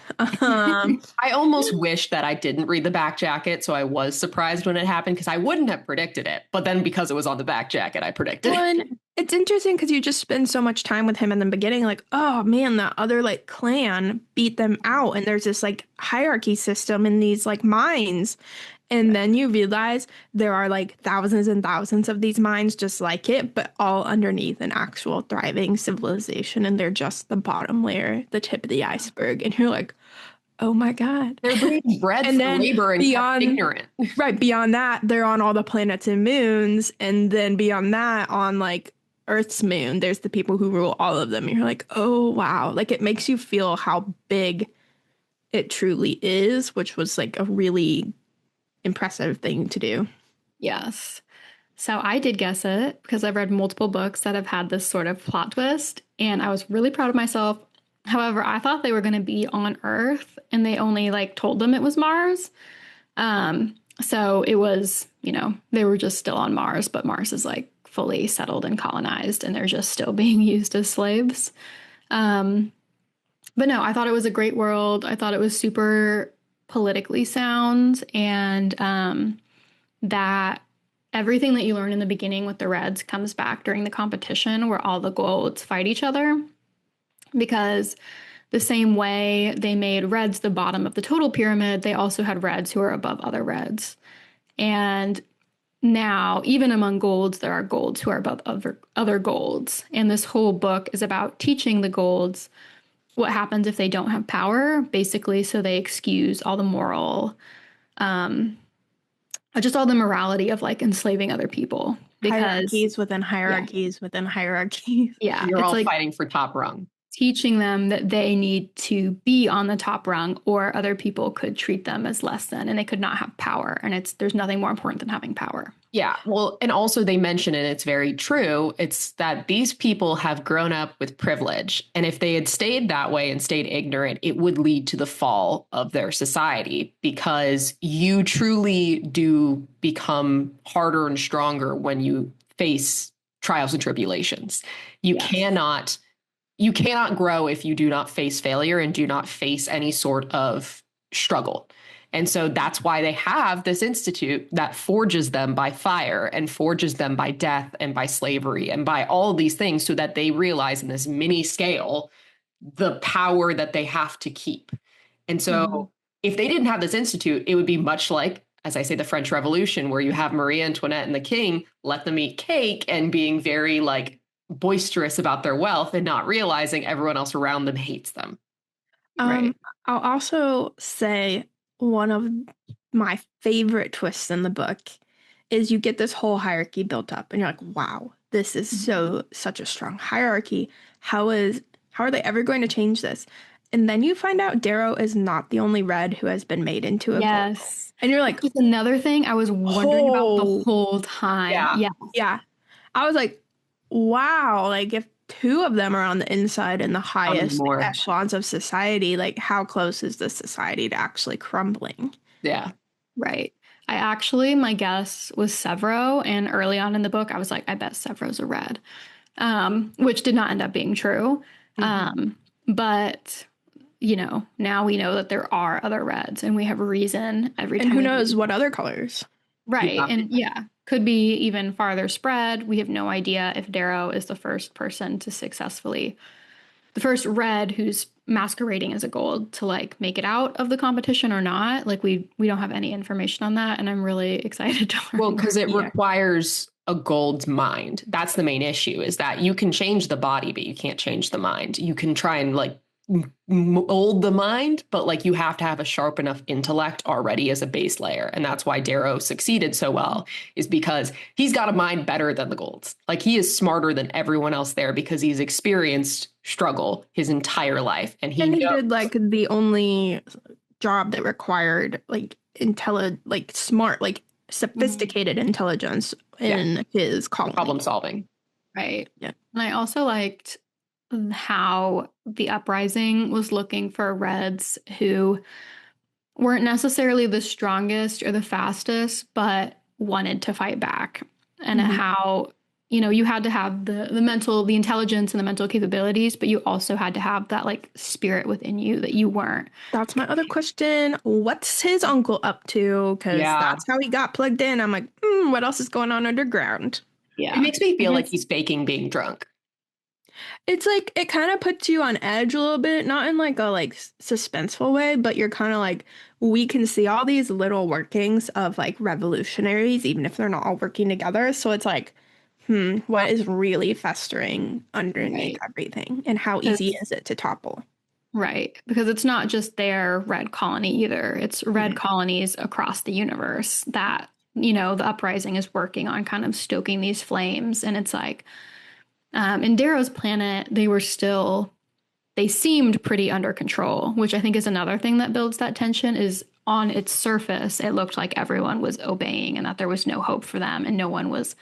[SPEAKER 1] Um,
[SPEAKER 2] I almost wish that I didn't read the back jacket, so I was surprised when it happened because I wouldn't have predicted it. But then because it was on the back jacket, I predicted it.
[SPEAKER 1] one, it's interesting because you just spend so much time with him in the beginning, like, oh man, that other like clan beat them out, and there's this like hierarchy system in these like mines. And then you realize there are like thousands and thousands of these mines just like it, but all underneath an actual thriving civilization. And they're just the bottom layer, the tip of the iceberg. And you're like, oh my God.
[SPEAKER 2] They're being bred
[SPEAKER 1] And
[SPEAKER 2] for
[SPEAKER 1] then
[SPEAKER 2] labor and kept
[SPEAKER 1] beyond,
[SPEAKER 2] ignorant.
[SPEAKER 1] right, beyond that, they're on all the planets and moons. And then beyond that, on like Earth's moon, there's the people who rule all of them. And you're like, oh wow. Like it makes you feel how big it truly is, which was like a really impressive thing to do.
[SPEAKER 3] Yes. So I did guess it because I've read multiple books that have had this sort of plot twist, and I was really proud of myself. However, I thought they were going to be on Earth, and they only like told them it was Mars. So it was, they were just still on Mars, but Mars is like fully settled and colonized, and they're just still being used as slaves. Um, but no, I thought it was a great world. I thought it was super politically sound, and that everything that you learn in the beginning with the Reds comes back during the competition where all the golds fight each other. Because the same way they made Reds the bottom of the total pyramid, they also had Reds who are above other Reds. And now, even among golds, there are golds who are above other golds. And this whole book is about teaching the golds what happens if they don't have power, basically, so they excuse all the moral, just all the morality of like enslaving other people. Because
[SPEAKER 1] Hierarchies within hierarchies within hierarchies.
[SPEAKER 3] yeah,
[SPEAKER 2] You're
[SPEAKER 3] it's
[SPEAKER 2] all
[SPEAKER 3] like
[SPEAKER 2] fighting for top rung.
[SPEAKER 3] teaching them that they need to be on the top rung or other people could treat them as less than and they could not have power. And there's nothing more important than having power.
[SPEAKER 2] Yeah. Well, and also they mention, and it's very true, it's that these people have grown up with privilege. And if they had stayed that way and stayed ignorant, it would lead to the fall of their society because you truly do become harder and stronger when you face trials and tribulations. You cannot grow if you do not face failure and do not face any sort of struggle. And so that's why they have this institute that forges them by fire and forges them by death and by slavery and by all of these things so that they realize in this mini scale the power that they have to keep. And so if they didn't have this institute, it would be much like, as I say, the French Revolution, where you have Marie Antoinette and the king, let them eat cake and being very like boisterous about their wealth and not realizing everyone else around them hates them.
[SPEAKER 3] Right.
[SPEAKER 1] I'll also say one of my favorite twists in the book is you get this whole hierarchy built up and you're like, wow, this is such a strong hierarchy. How are they ever going to change this? And then you find out Darrow is not the only red who has been made into a gold.
[SPEAKER 3] Yes.
[SPEAKER 1] And you're like,
[SPEAKER 3] It's another thing I was wondering about the whole time.
[SPEAKER 2] Yeah.
[SPEAKER 1] Yeah. I was like, wow, like if two of them are on the inside in the highest
[SPEAKER 2] more.
[SPEAKER 1] echelons of society, like how close is this society to actually crumbling?
[SPEAKER 2] Yeah.
[SPEAKER 3] Right. My guess was Severo, and early on in the book, I was like, I bet Severo's a red, which did not end up being true. But now we know that there are other reds, and we have a reason every time.
[SPEAKER 1] And who knows what other colors?
[SPEAKER 3] Right.
[SPEAKER 2] Yeah.
[SPEAKER 3] And could be even farther spread. We have no idea if Darrow is the first person to the first red who's masquerading as a gold to like make it out of the competition or not. Like we don't have any information on that, and I'm really excited to learn.
[SPEAKER 2] Well, because it
[SPEAKER 3] more.
[SPEAKER 2] requires a gold's mind. That's the main issue, is that you can change the body, but you can't change the mind. You can try and like mold the mind, but like you have to have a sharp enough intellect already as a base layer. And that's why Darrow succeeded so well, is because he's got a mind better than the golds. Like he is smarter than everyone else there because he's experienced struggle his entire life. And he
[SPEAKER 1] did like the only job that required like smart, like sophisticated intelligence in his colony.
[SPEAKER 2] Problem solving.
[SPEAKER 3] Right.
[SPEAKER 1] Yeah.
[SPEAKER 3] And I also liked how the uprising was looking for Reds who weren't necessarily the strongest or the fastest, but wanted to fight back. And how, you know, you had to have the intelligence and the mental capabilities, but you also had to have that like spirit within you that you weren't.
[SPEAKER 1] That's my other question. What's his uncle up to? Because
[SPEAKER 2] Yeah.
[SPEAKER 1] that's how he got plugged in. I'm like, what else is going on underground?
[SPEAKER 3] Yeah.
[SPEAKER 2] It makes me feel like he's faking being drunk.
[SPEAKER 1] It's like, it kind of puts you on edge a little bit, not in like a like suspenseful way, but you're kind of like, we can see all these little workings of like revolutionaries, even if they're not all working together. So it's like, what is really festering underneath everything, and how easy is it to topple?
[SPEAKER 3] Right. Because it's not just their red colony either. It's red colonies across the universe that, you know, the uprising is working on kind of stoking these flames. And it's like, in Darrow's planet, they seemed pretty under control, which I think is another thing that builds that tension. Is on its surface, it looked like everyone was obeying and that there was no hope for them and no one was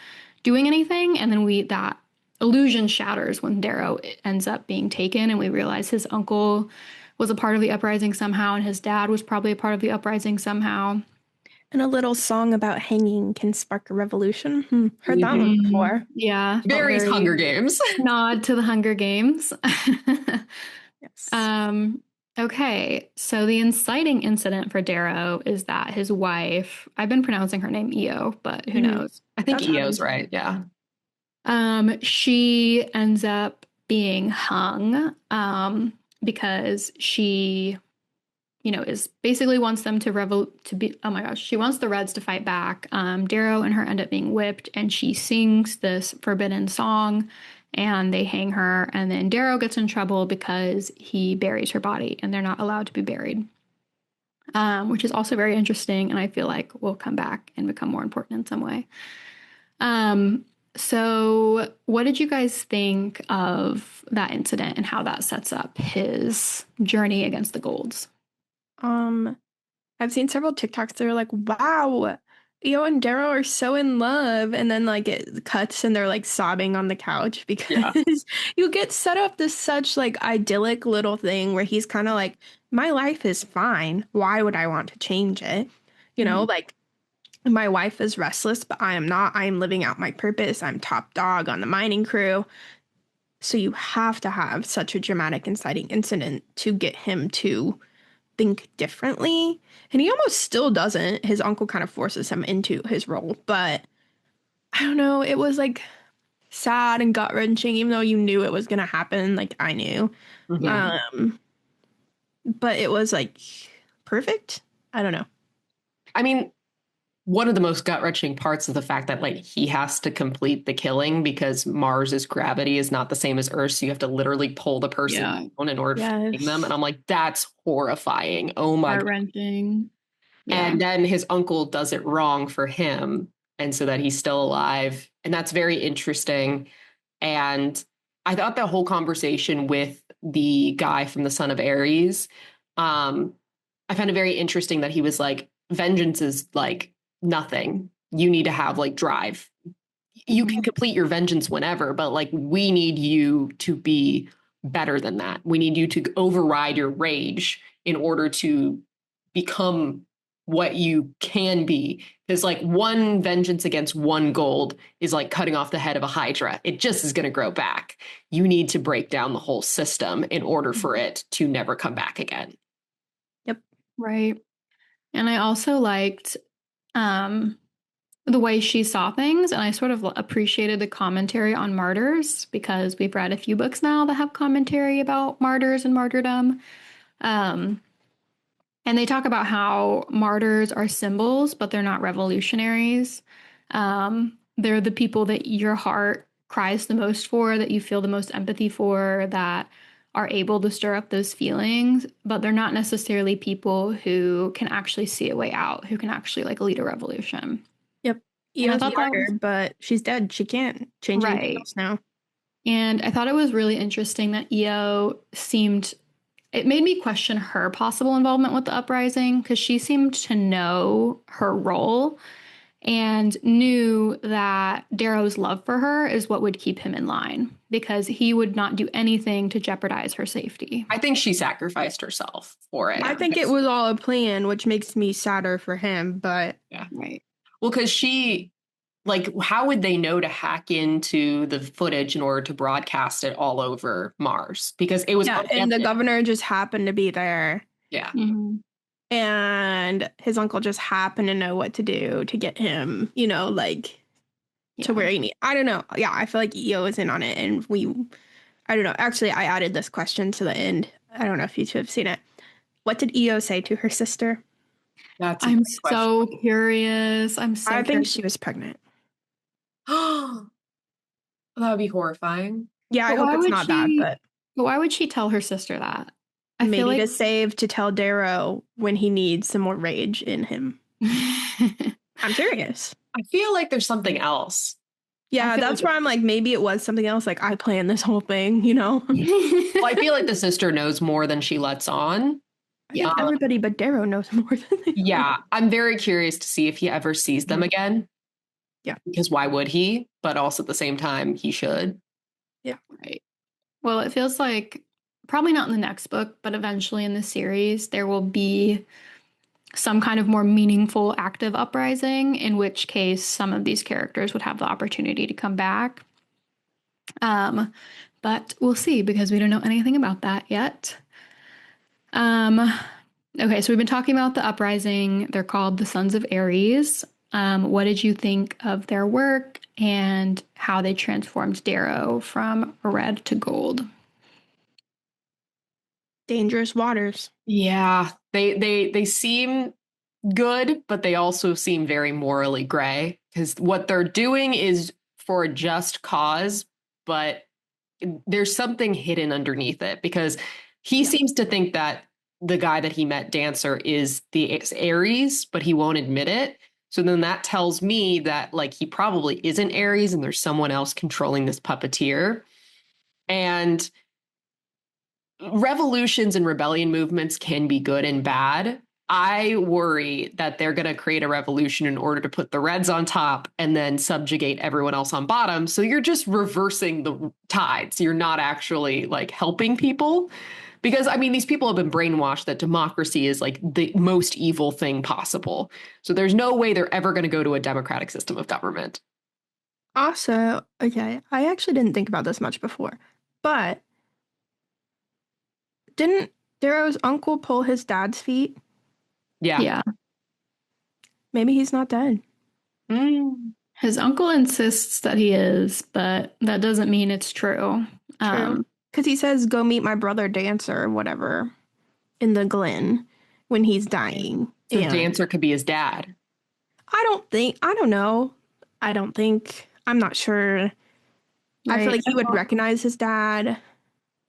[SPEAKER 3] doing anything. And then that illusion shatters when Darrow ends up being taken and we realize his uncle was a part of the uprising somehow and his dad was probably a part of the uprising somehow.
[SPEAKER 1] And a little song about hanging can spark a revolution. Heard that one before.
[SPEAKER 3] Yeah.
[SPEAKER 2] Very Hunger Games.
[SPEAKER 3] Nod to the Hunger Games.
[SPEAKER 1] Yes.
[SPEAKER 3] Okay. So the inciting incident for Darrow is that his wife, I've been pronouncing her name Io, but who knows?
[SPEAKER 2] I think
[SPEAKER 1] That's
[SPEAKER 2] Io's right. Yeah.
[SPEAKER 3] She ends up being hung because she, you know, is basically wants them she wants the Reds to fight back. Darrow and her end up being whipped and she sings this forbidden song and they hang her. And then Darrow gets in trouble because he buries her body and they're not allowed to be buried, which is also very interesting. And I feel like will come back and become more important in some way. So what did you guys think of that incident and how that sets up his journey against the Golds?
[SPEAKER 1] I've seen several TikToks that are like, wow, Io and Darrow are so in love. And then like it cuts and they're like sobbing on the couch because you get set up this such like idyllic little thing where he's kind of like, my life is fine. Why would I want to change it? You know, like my wife is restless, but I am not. I am living out my purpose. I'm top dog on the mining crew. So you have to have such a dramatic inciting incident to get him to think differently. And he almost still doesn't. His uncle kind of forces him into his role. But I don't know. It was like sad and gut wrenching, even though you knew it was going to happen. Like I knew. But it was like perfect. I don't know.
[SPEAKER 2] I mean, one of the most gut-wrenching parts is the fact that like he has to complete the killing because Mars's gravity is not the same as Earth, so you have to literally pull the person down in order to find them. And I'm like, that's horrifying. Oh my
[SPEAKER 3] heart-wrenching.
[SPEAKER 2] Yeah. And then his uncle does it wrong for him, and so that he's still alive, and that's very interesting. And I thought the whole conversation with the guy from the Son of Ares, I found it very interesting that he was like, vengeance is like nothing. You need to have like drive. You can complete your vengeance whenever, but like we need you to be better than that. We need you to override your rage in order to become what you can be. Because like one vengeance against one gold is like cutting off the head of a hydra. It just is going to grow back. You need to break down the whole system in order for it to never come back again.
[SPEAKER 1] Yep.
[SPEAKER 3] Right. And I also liked the way she saw things, and I sort of appreciated the commentary on martyrs because we've read a few books now that have commentary about martyrs and martyrdom. And they talk about how martyrs are symbols, but they're not revolutionaries. They're the people that your heart cries the most for, that you feel the most empathy for, that are able to stir up those feelings, but they're not necessarily people who can actually see a way out, who can actually like lead a revolution.
[SPEAKER 1] Yep. Io's a martyr, but she's dead. She can't change anything else now.
[SPEAKER 3] And I thought it was really interesting that Io it made me question her possible involvement with the uprising because she seemed to know her role. and knew that Darrow's love for her is what would keep him in line because he would not do anything to jeopardize her safety.
[SPEAKER 2] I think she sacrificed herself for it.
[SPEAKER 1] I think it was all a plan, which makes me sadder for him, but
[SPEAKER 2] Yeah.
[SPEAKER 3] Right.
[SPEAKER 2] Well, because she, like, how would they know to hack into the footage in order to broadcast it all over Mars? Because it was,
[SPEAKER 1] and the governor just happened to be there.
[SPEAKER 2] yeah.
[SPEAKER 3] Mm-hmm.
[SPEAKER 1] And his uncle just happened to know what to do to get him, you know, like to where he need. I don't know. Yeah, I feel like EO is in on it, and I don't know. Actually, I added this question to the end. I don't know if you two have seen it. What did EO say to her sister?
[SPEAKER 2] That's
[SPEAKER 3] I'm so curious.
[SPEAKER 1] I think she was pregnant.
[SPEAKER 2] That would be horrifying.
[SPEAKER 1] Yeah, I
[SPEAKER 3] But
[SPEAKER 1] hope it's not that, but
[SPEAKER 3] why would she tell her sister that? I
[SPEAKER 1] maybe
[SPEAKER 3] feel like
[SPEAKER 1] to tell Darrow when he needs some more rage in him. I'm curious.
[SPEAKER 2] I feel like there's something else.
[SPEAKER 1] Yeah, that's where I'm like, maybe it was something else. Like, I planned this whole thing, you know?
[SPEAKER 2] Well, I feel like the sister knows more than she lets on.
[SPEAKER 1] Yeah, everybody but Darrow knows more than they
[SPEAKER 2] Yeah, I'm very curious to see if he ever sees them again.
[SPEAKER 1] Yeah.
[SPEAKER 2] Because why would he? But also at the same time, he should.
[SPEAKER 1] Yeah.
[SPEAKER 3] Right. Well, it feels like probably not in the next book, but eventually in the series, there will be some kind of more meaningful active uprising, in which case some of these characters would have the opportunity to come back. But we'll see because we don't know anything about that yet. Okay, so we've been talking about the uprising. They're called the Sons of Ares. What did you think of their work and how they transformed Darrow from red to gold?
[SPEAKER 1] Dangerous waters.
[SPEAKER 2] Yeah, they seem good, but they also seem very morally gray because what they're doing is for a just cause, but there's something hidden underneath it because he seems to think that the guy that he met, Dancer, is the Ares, but he won't admit it. So then that tells me that like he probably isn't Ares and there's someone else controlling this puppeteer. And revolutions and rebellion movements can be good and bad. I worry that they're going to create a revolution in order to put the Reds on top and then subjugate everyone else on bottom. So you're just reversing the tides. You're not actually like helping people. Because, I mean, these people have been brainwashed that democracy is like the most evil thing possible. So there's no way they're ever going to go to a democratic system of government.
[SPEAKER 1] Also, okay, I actually didn't think about this much before, but didn't Darrow's uncle pull his dad's feet?
[SPEAKER 2] Yeah.
[SPEAKER 3] Yeah.
[SPEAKER 1] Maybe he's not dead.
[SPEAKER 3] His uncle insists that he is, but that doesn't mean it's true.
[SPEAKER 1] Because he says, go meet my brother Dancer or whatever in the Glen when he's dying.
[SPEAKER 2] So Dancer could be his dad.
[SPEAKER 1] I don't know. I'm not sure. Right. I feel like he would recognize his dad.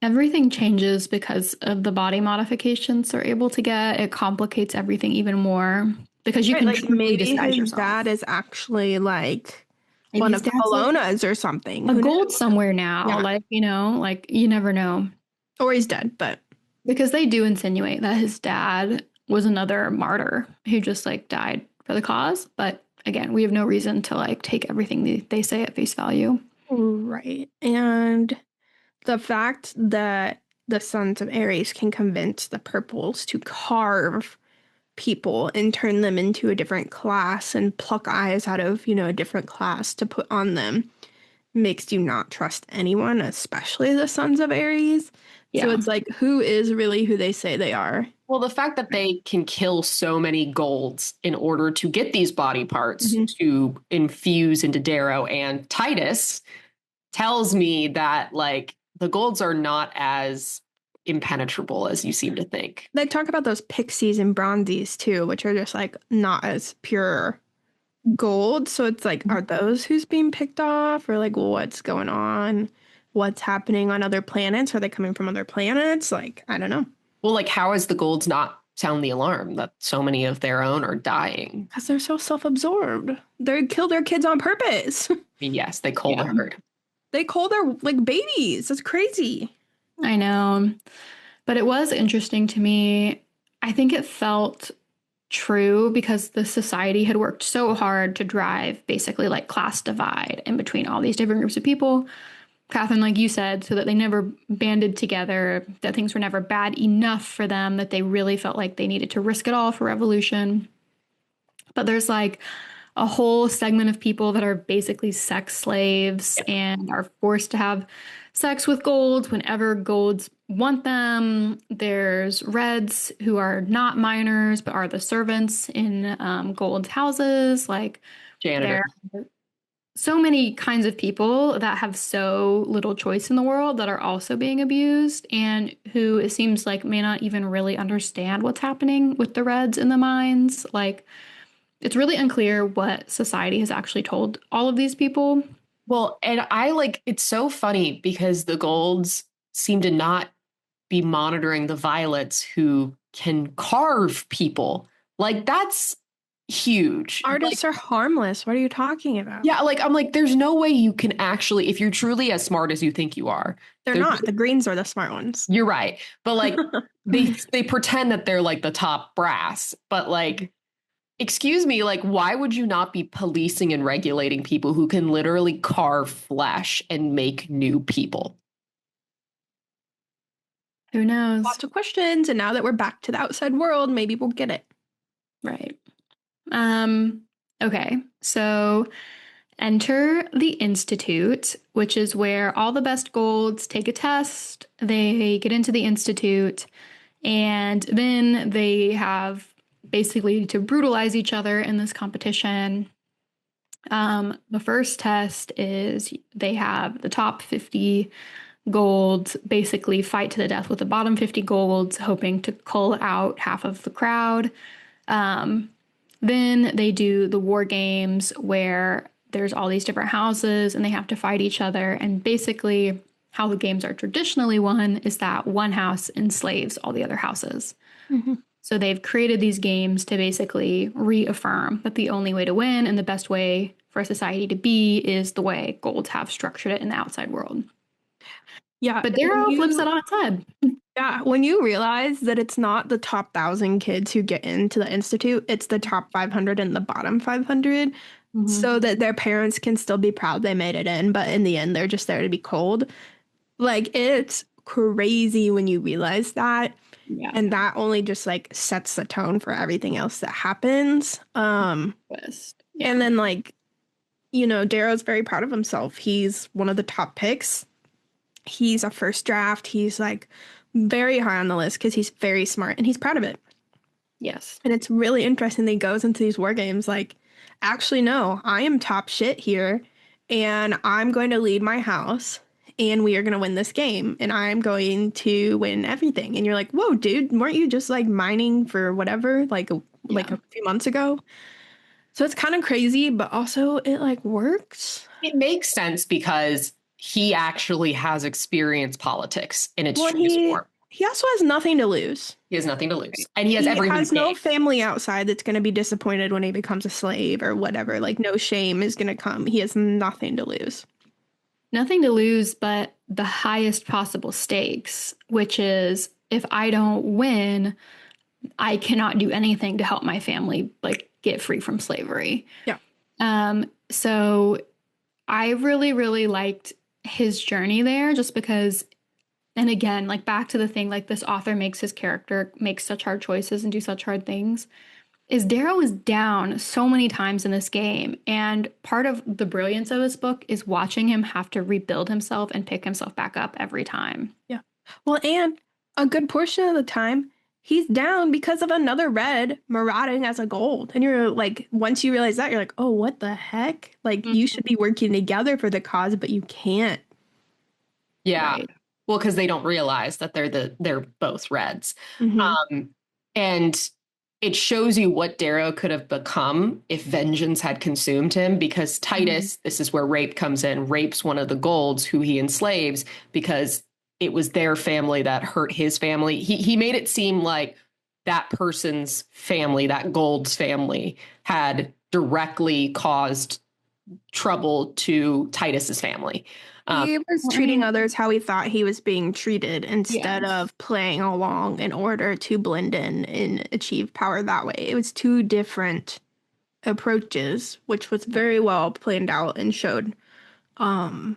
[SPEAKER 3] Everything changes because of the body modifications they're able to get. It complicates everything even more because you can
[SPEAKER 1] like maybe his
[SPEAKER 3] yourself.
[SPEAKER 1] Dad is actually like one of Kelowna's or something.
[SPEAKER 3] A gold somewhere now. Yeah. Like, you know, like you never know.
[SPEAKER 1] Or he's dead, but
[SPEAKER 3] because they do insinuate that his dad was another martyr who just like died for the cause. But again, we have no reason to like take everything they say at face value.
[SPEAKER 1] Right. And the fact that the Sons of Ares can convince the Purples to carve people and turn them into a different class and pluck eyes out of, a different class to put on them makes you not trust anyone, especially the Sons of Ares. Yeah. So it's like, who is really who they say they are?
[SPEAKER 2] Well, the fact that they can kill so many golds in order to get these body parts to infuse into Darrow and Titus tells me that, like, the golds are not as impenetrable as you seem to think.
[SPEAKER 1] They talk about those pixies and bronzies, too, which are just, like, not as pure gold. So it's like, are those who's being picked off? Or, like, what's going on? What's happening on other planets? Are they coming from other planets? Like, I don't know.
[SPEAKER 2] Well, like, how is the golds not sound the alarm that so many of their own are dying?
[SPEAKER 1] Because they're so self-absorbed. They kill their kids on purpose.
[SPEAKER 2] I mean, yes, they cull the herd.
[SPEAKER 1] They cull their, like, babies. That's crazy.
[SPEAKER 3] I know. But it was interesting to me. I think it felt true because the society had worked so hard to drive basically like class divide in between all these different groups of people. Catherine, like you said, so that they never banded together, that things were never bad enough for them, that they really felt like they needed to risk it all for revolution. But there's like a whole segment of people that are basically sex slaves and are forced to have sex with golds whenever golds want them. There's reds who are not minors but are the servants in gold's houses. Like
[SPEAKER 2] Janitor.
[SPEAKER 3] there are so many kinds of people that have so little choice in the world that are also being abused and who it seems like may not even really understand what's happening with the reds in the mines. Like it's really unclear what society has actually told all of these people.
[SPEAKER 2] Well, and I like it's so funny because the golds seem to not be monitoring the violets who can carve people. Like that's huge.
[SPEAKER 1] Artists are harmless. What are you talking about?
[SPEAKER 2] Yeah, like I'm like, there's no way you can actually, if you're truly as smart as you think you are.
[SPEAKER 1] They're not. The greens are the smart ones.
[SPEAKER 2] You're right. But like they pretend that they're like the top brass. But like, excuse me, like, why would you not be policing and regulating people who can literally carve flesh and make new people?
[SPEAKER 3] Who knows?
[SPEAKER 1] Lots of questions. And now that we're back to the outside world, maybe we'll get it.
[SPEAKER 3] Right. Okay. So enter the Institute, which is where all the best golds take a test. They get into the Institute, and then they have basically to brutalize each other in this competition. The first test is they have the top 50 golds basically fight to the death with the bottom 50 golds, hoping to cull out half of the crowd. Then they do the war games where there's all these different houses and they have to fight each other. And basically, how the games are traditionally won is that one house enslaves all the other houses. Mm-hmm. So they've created these games to basically reaffirm that the only way to win and the best way for a society to be is the way golds have structured it in the outside world.
[SPEAKER 1] Yeah.
[SPEAKER 3] But Darrow flips it on its head.
[SPEAKER 1] Yeah. When you realize that it's not the top 1,000 kids who get into the Institute, it's the top 500 and the bottom 500. Mm-hmm. So that their parents can still be proud they made it in. But in the end, they're just there to be cold. Like, it's crazy when you realize that. Yeah. And that only just like sets the tone for everything else that happens. And then like, you know, Darrow's very proud of himself. He's one of the top picks. He's a first draft. He's like very high on the list because he's very smart and he's proud of it.
[SPEAKER 3] Yes.
[SPEAKER 1] And it's really interesting that he goes into these war games like, actually, no, I am top shit here and I'm going to lead my house. And we are going to win this game, and I'm going to win everything. And you're like, whoa, dude, weren't you just like mining for whatever, like a few months ago? So it's kind of crazy, but also it like works.
[SPEAKER 2] It makes sense because he actually has experienced politics in its truest form.
[SPEAKER 1] He also has nothing to lose.
[SPEAKER 2] He has nothing to lose. And he has everything. He has
[SPEAKER 1] no family outside that's going to be disappointed when he becomes a slave or whatever. Like no shame is going to come. He has nothing to lose.
[SPEAKER 3] Nothing to lose but the highest possible stakes, which is if I don't win, I cannot do anything to help my family like get free from slavery.
[SPEAKER 1] Yeah.
[SPEAKER 3] So I really, really liked his journey there just because, and again, like back to the thing, like this author makes his character make such hard choices and do such hard things. Is Darrow is down so many times in this game. And part of the brilliance of this book is watching him have to rebuild himself and pick himself back up every time.
[SPEAKER 1] Yeah. Well, and a good portion of the time, he's down because of another red marauding as a gold. And you're like, once you realize that, you're like, oh, what the heck? Like, you should be working together for the cause, but you can't.
[SPEAKER 2] Yeah. Right. Well, because they don't realize that they're both reds. Mm-hmm. And it shows you what Darrow could have become if vengeance had consumed him, because Titus, this is where rape comes in, rapes one of the golds who he enslaves because it was their family that hurt his family. He made it seem like that person's family, that gold's family, had directly caused trouble to Titus's family.
[SPEAKER 1] He was treating others how he thought he was being treated instead
[SPEAKER 3] Yes.
[SPEAKER 1] of playing along in order to blend in and achieve power that way. It was two different approaches, which was very well planned out and showed. And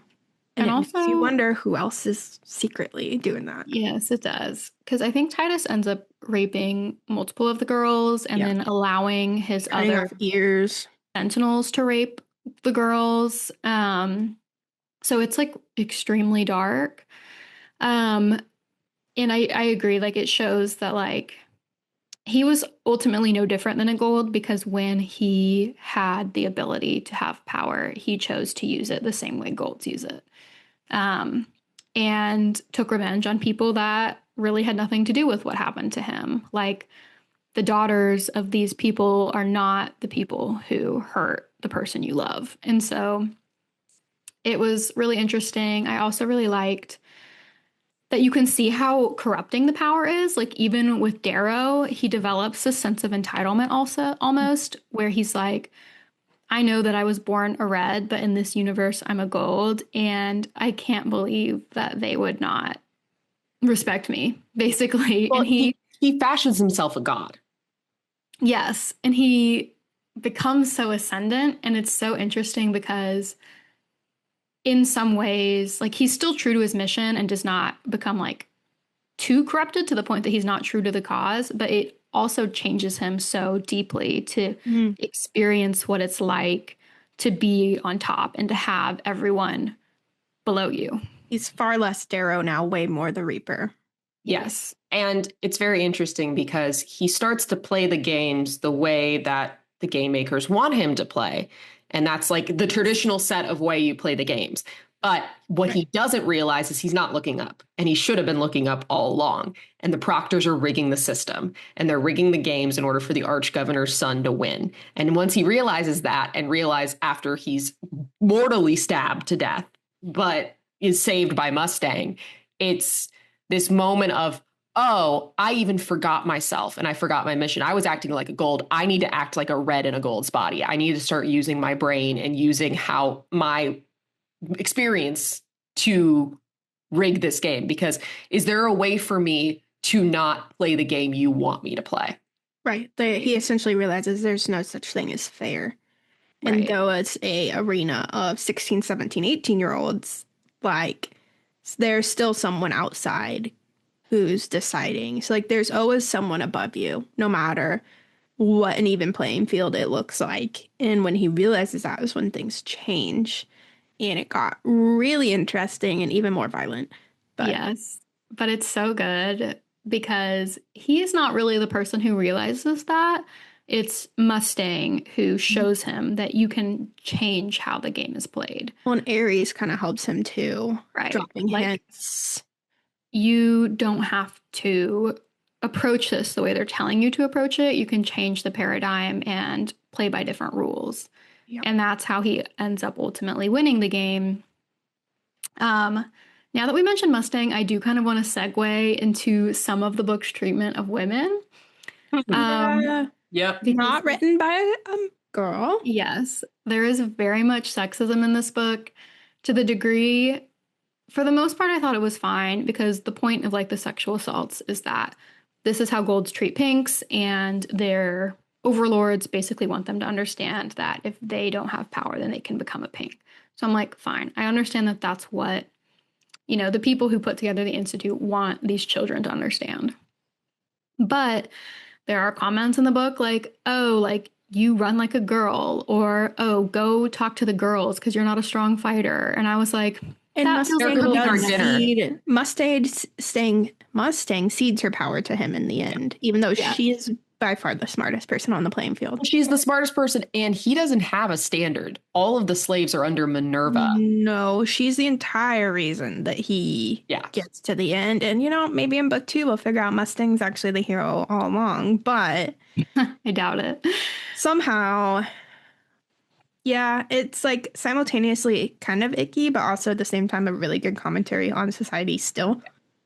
[SPEAKER 3] And
[SPEAKER 1] it makes you
[SPEAKER 3] also-
[SPEAKER 1] wonder who else is secretly doing that.
[SPEAKER 3] Yes, it does. Because I think Titus ends up raping multiple of the girls and then allowing his
[SPEAKER 1] Cutting
[SPEAKER 3] other
[SPEAKER 1] off ears.
[SPEAKER 3] sentinels to rape the girls. So it's like extremely dark. And I agree, like it shows that like he was ultimately no different than a gold because when he had the ability to have power, he chose to use it the same way golds use it. And took revenge on people that really had nothing to do with what happened to him. Like the daughters of these people are not the people who hurt the person you love. And so it was really interesting. I also really liked that you can see how corrupting the power is. Like even with Darrow, he develops a sense of entitlement also almost where he's like, I know that I was born a red, but in this universe, I'm a gold. And I can't believe that they would not respect me, basically.
[SPEAKER 2] Well,
[SPEAKER 3] and he
[SPEAKER 2] fashions himself a god.
[SPEAKER 3] yes. And he becomes so ascendant. And it's so interesting because in some ways, like he's still true to his mission and does not become like too corrupted to the point that he's not true to the cause, but it also changes him so deeply to experience what it's like to be on top and to have everyone below you.
[SPEAKER 1] He's far less Darrow now, way more the Reaper.
[SPEAKER 2] Yes. And it's very interesting because he starts to play the games the way that the game makers want him to play. And that's like the traditional set of way you play the games. But what he doesn't realize is he's not looking up, and he should have been looking up all along. And the proctors are rigging the system, and they're rigging the games in order for the arch-governor's son to win. And once he realizes that, and realize after he's mortally stabbed to death, but is saved by Mustang, it's this moment of, oh, I even forgot myself and I forgot my mission. I was acting like a gold. I need to act like a red in a gold's body. I need to start using my brain and using how my experience to rig this game, because is there a way for me to not play the game you want me to play?
[SPEAKER 1] Right. He essentially realizes there's no such thing as fair.
[SPEAKER 3] Right.
[SPEAKER 1] And though it's a arena of 16, 17, 18-year-olds, like there's still someone outside who's deciding. So like there's always someone above you, no matter what an even playing field it looks like. And when he realizes that is when things change. And it got really interesting and even more violent. But
[SPEAKER 3] yes, but it's so good because he is not really the person who realizes that. It's Mustang who shows him that you can change how the game is played.
[SPEAKER 1] Well, and Ares kind of helps him too,
[SPEAKER 3] Right.
[SPEAKER 1] dropping
[SPEAKER 3] Like,
[SPEAKER 1] hints.
[SPEAKER 3] you don't have to approach this the way they're telling you to approach it. You can change the paradigm and play by different rules.
[SPEAKER 1] Yep.
[SPEAKER 3] And that's how he ends up ultimately winning the game. Now that we mentioned Mustang, I do kind of want to segue into some of the book's treatment of women.
[SPEAKER 2] Yep.
[SPEAKER 1] Not written by a girl.
[SPEAKER 3] Yes, there is very much sexism in this book to the degree, for the most part, I thought it was fine because the point of like the sexual assaults is that this is how golds treat pinks, and their overlords basically want them to understand that if they don't have power, then they can become a pink. So I'm like, fine. I understand that that's what, you know, the people who put together the Institute want these children to understand. But there are comments in the book like, oh, like you run like a girl, or, oh, go talk to the girls because you're not a strong fighter. And I was like,
[SPEAKER 1] And
[SPEAKER 3] that feels
[SPEAKER 1] Mustang,
[SPEAKER 3] a little
[SPEAKER 2] does
[SPEAKER 3] dark.
[SPEAKER 1] Mustang cedes her power to him in the end, even though
[SPEAKER 3] Yeah.
[SPEAKER 1] she is by far the smartest person on the playing field.
[SPEAKER 2] She's the smartest person, and he doesn't have a standard. All of the slaves are under Minerva.
[SPEAKER 1] No, she's the entire reason that he gets to the end. And, you know, maybe in book 2, we'll figure out Mustang's actually the hero all along. But
[SPEAKER 3] I doubt it.
[SPEAKER 1] somehow, yeah, it's like simultaneously kind of icky, but also at the same time, a really good commentary on society still.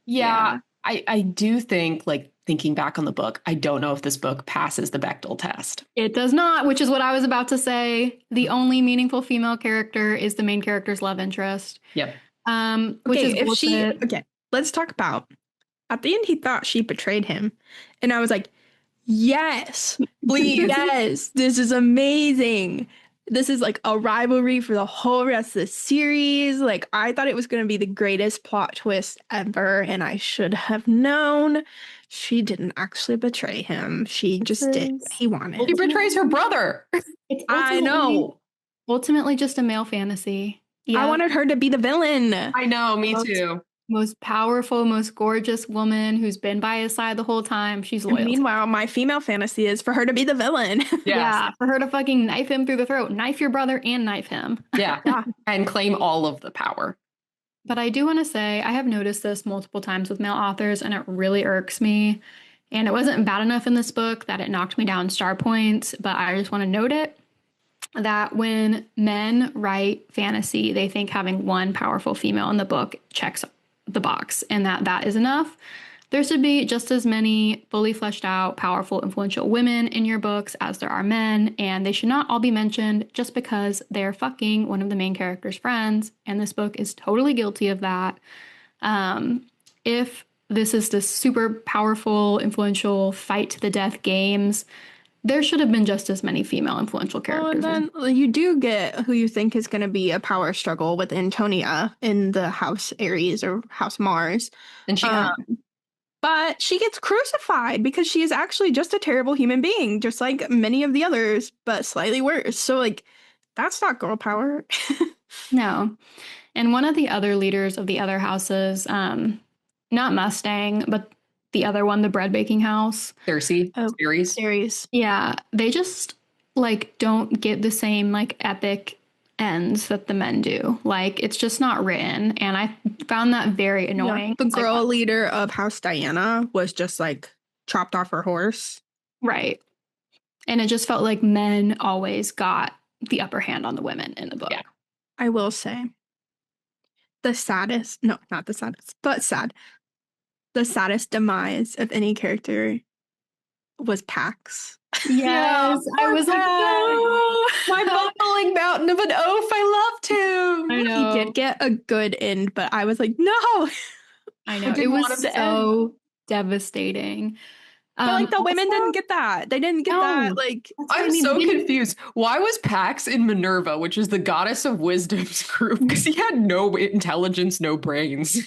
[SPEAKER 2] Yeah. I do think, like, thinking back on the book, I don't know if this book passes the Bechdel test.
[SPEAKER 3] It does not, which is what I was about to say. The only meaningful female character is the main character's love interest.
[SPEAKER 2] Yep.
[SPEAKER 3] Which
[SPEAKER 1] Okay,
[SPEAKER 3] is
[SPEAKER 1] if she
[SPEAKER 3] bullshit.
[SPEAKER 1] okay, let's talk about at the end he thought she betrayed him. And I was like, yes,
[SPEAKER 2] Please.
[SPEAKER 1] yes, this is amazing. This is like a rivalry for the whole rest of the series. Like I thought it was gonna be the greatest plot twist ever, and I should have known. She didn't actually betray him. She just did what he
[SPEAKER 2] She
[SPEAKER 1] wanted.
[SPEAKER 2] betrays her brother.
[SPEAKER 3] It's
[SPEAKER 1] I know.
[SPEAKER 3] ultimately just a male fantasy.
[SPEAKER 1] I wanted her to be the villain.
[SPEAKER 2] I know, me
[SPEAKER 3] Most-
[SPEAKER 2] too.
[SPEAKER 3] Most powerful, most gorgeous woman who's been by his side the whole time. She's
[SPEAKER 1] And
[SPEAKER 3] loyal.
[SPEAKER 1] meanwhile, my female fantasy is for her to be the villain.
[SPEAKER 2] Yes.
[SPEAKER 3] Yeah, for her to fucking knife him through the throat, knife your brother and knife him.
[SPEAKER 2] Yeah. And claim all of the power.
[SPEAKER 3] But I do want to say, I have noticed this multiple times with male authors, and it really irks me. And it wasn't bad enough in this book that it knocked me down star points, but I just want to note it that when men write fantasy, they think having one powerful female in the book checks the box and that is enough. There should be just as many fully fleshed out, powerful, influential women in your books as there are men, and they should not all be mentioned just because they're fucking one of the main character's friends. And this book is totally guilty of that. If this is this super powerful, influential, fight to the death games, there should have been just as many female influential
[SPEAKER 1] Well,
[SPEAKER 3] characters.
[SPEAKER 1] and then you do get who you think is going to be a power struggle with Antonia in the House Aries or House Mars.
[SPEAKER 2] And she
[SPEAKER 1] But she gets crucified because she is actually just a terrible human being, just like many of the others, but slightly worse. So, like, that's not girl power.
[SPEAKER 3] No. And one of the other leaders of the other houses, not Mustang, but the other one, the bread baking house.
[SPEAKER 2] Cersei series.
[SPEAKER 1] Series.
[SPEAKER 3] Yeah, they just like don't get the same like epic ends that the men do. Like it's just not written, and I found that very annoying.
[SPEAKER 1] Yeah, the
[SPEAKER 3] It's like,
[SPEAKER 1] girl leader of House Diana was just like chopped off her horse.
[SPEAKER 3] right. And it just felt like men always got the upper hand on the women in the book.
[SPEAKER 2] Yeah.
[SPEAKER 1] I will say the saddest, no, not the saddest, but sad. The saddest demise of any character was Pax.
[SPEAKER 3] Yes, I was like, no.
[SPEAKER 2] My bubbling mountain of an oaf. I loved him.
[SPEAKER 3] I know.
[SPEAKER 1] He did get a good end, but I was like, no.
[SPEAKER 3] I know.
[SPEAKER 2] didn't
[SPEAKER 3] It
[SPEAKER 2] want
[SPEAKER 3] was
[SPEAKER 2] him to
[SPEAKER 3] so devastating.
[SPEAKER 1] But like the women
[SPEAKER 3] also-
[SPEAKER 1] didn't get that. They didn't get
[SPEAKER 3] No.
[SPEAKER 1] that. Like
[SPEAKER 3] That's what I
[SPEAKER 2] I'm
[SPEAKER 3] mean,
[SPEAKER 2] so
[SPEAKER 3] they didn't-
[SPEAKER 2] confused. Why was Pax in Minerva, which is the goddess of wisdom's group? Because he had no intelligence, no brains.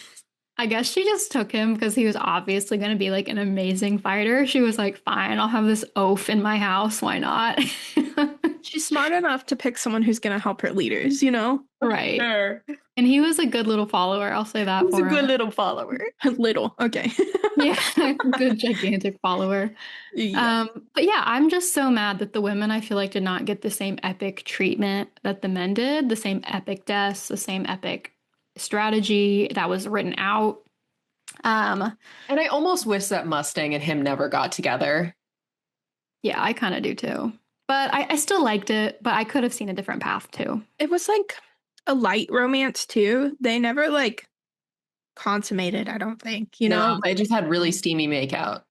[SPEAKER 3] I guess she just took him because he was obviously going to be like an amazing fighter. She was like, fine, I'll have this oaf in my house. Why not?
[SPEAKER 1] she's smart enough to pick someone who's gonna help her leaders, you know?
[SPEAKER 3] Right.
[SPEAKER 2] Sure.
[SPEAKER 3] And he was a good little follower. I'll say that
[SPEAKER 2] He's a
[SPEAKER 3] for
[SPEAKER 2] good
[SPEAKER 3] him.
[SPEAKER 2] little follower.
[SPEAKER 1] Little. Okay.
[SPEAKER 3] Yeah, good gigantic follower.
[SPEAKER 1] Yeah.
[SPEAKER 3] But yeah, I'm just so mad that the women I feel like did not get the same epic treatment that the men did, the same epic deaths, the same epic strategy that was written out.
[SPEAKER 2] And I almost wish that Mustang and him never got together.
[SPEAKER 3] Yeah, I kind of do too. But I still liked it, but I could have seen a different path too.
[SPEAKER 1] It was like a light romance too. They never like consummated, I don't think, you know?
[SPEAKER 2] No, they just had really steamy makeout,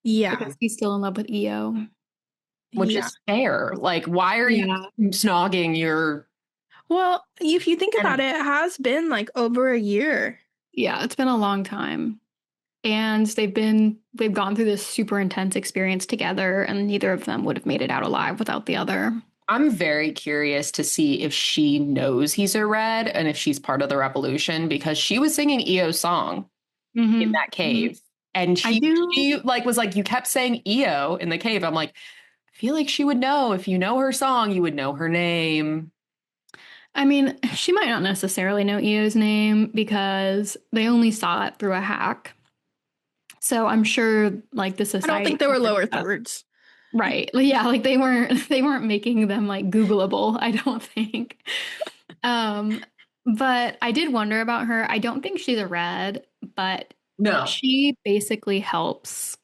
[SPEAKER 1] Yeah.
[SPEAKER 3] Because he's still in love with EO.
[SPEAKER 2] which
[SPEAKER 1] Yeah.
[SPEAKER 2] is fair. Like, why are
[SPEAKER 3] Yeah.
[SPEAKER 2] you snogging your...
[SPEAKER 1] Well, if you think
[SPEAKER 2] And-
[SPEAKER 1] about it, it has been like over a year.
[SPEAKER 3] Yeah, it's been a long time. And they've gone through this super intense experience together, and neither of them would have made it out alive without the other.
[SPEAKER 2] I'm very curious to see if she knows he's a red and if she's part of the revolution, because she was singing EO's song in that cave. And
[SPEAKER 1] I do-
[SPEAKER 2] she like was like, you kept saying EO in the cave. I'm like, I feel like she would know. If you know her song, you would know her name.
[SPEAKER 3] I mean, she might not necessarily know EO's name because they only saw it through a hack. So I'm sure like the
[SPEAKER 1] I
[SPEAKER 3] society.
[SPEAKER 1] don't think they were lower thirds.
[SPEAKER 3] Right. Yeah, like they weren't making them like Googleable, I don't think. But I did wonder about her. I don't think she's a red, but
[SPEAKER 2] No.
[SPEAKER 3] she basically helps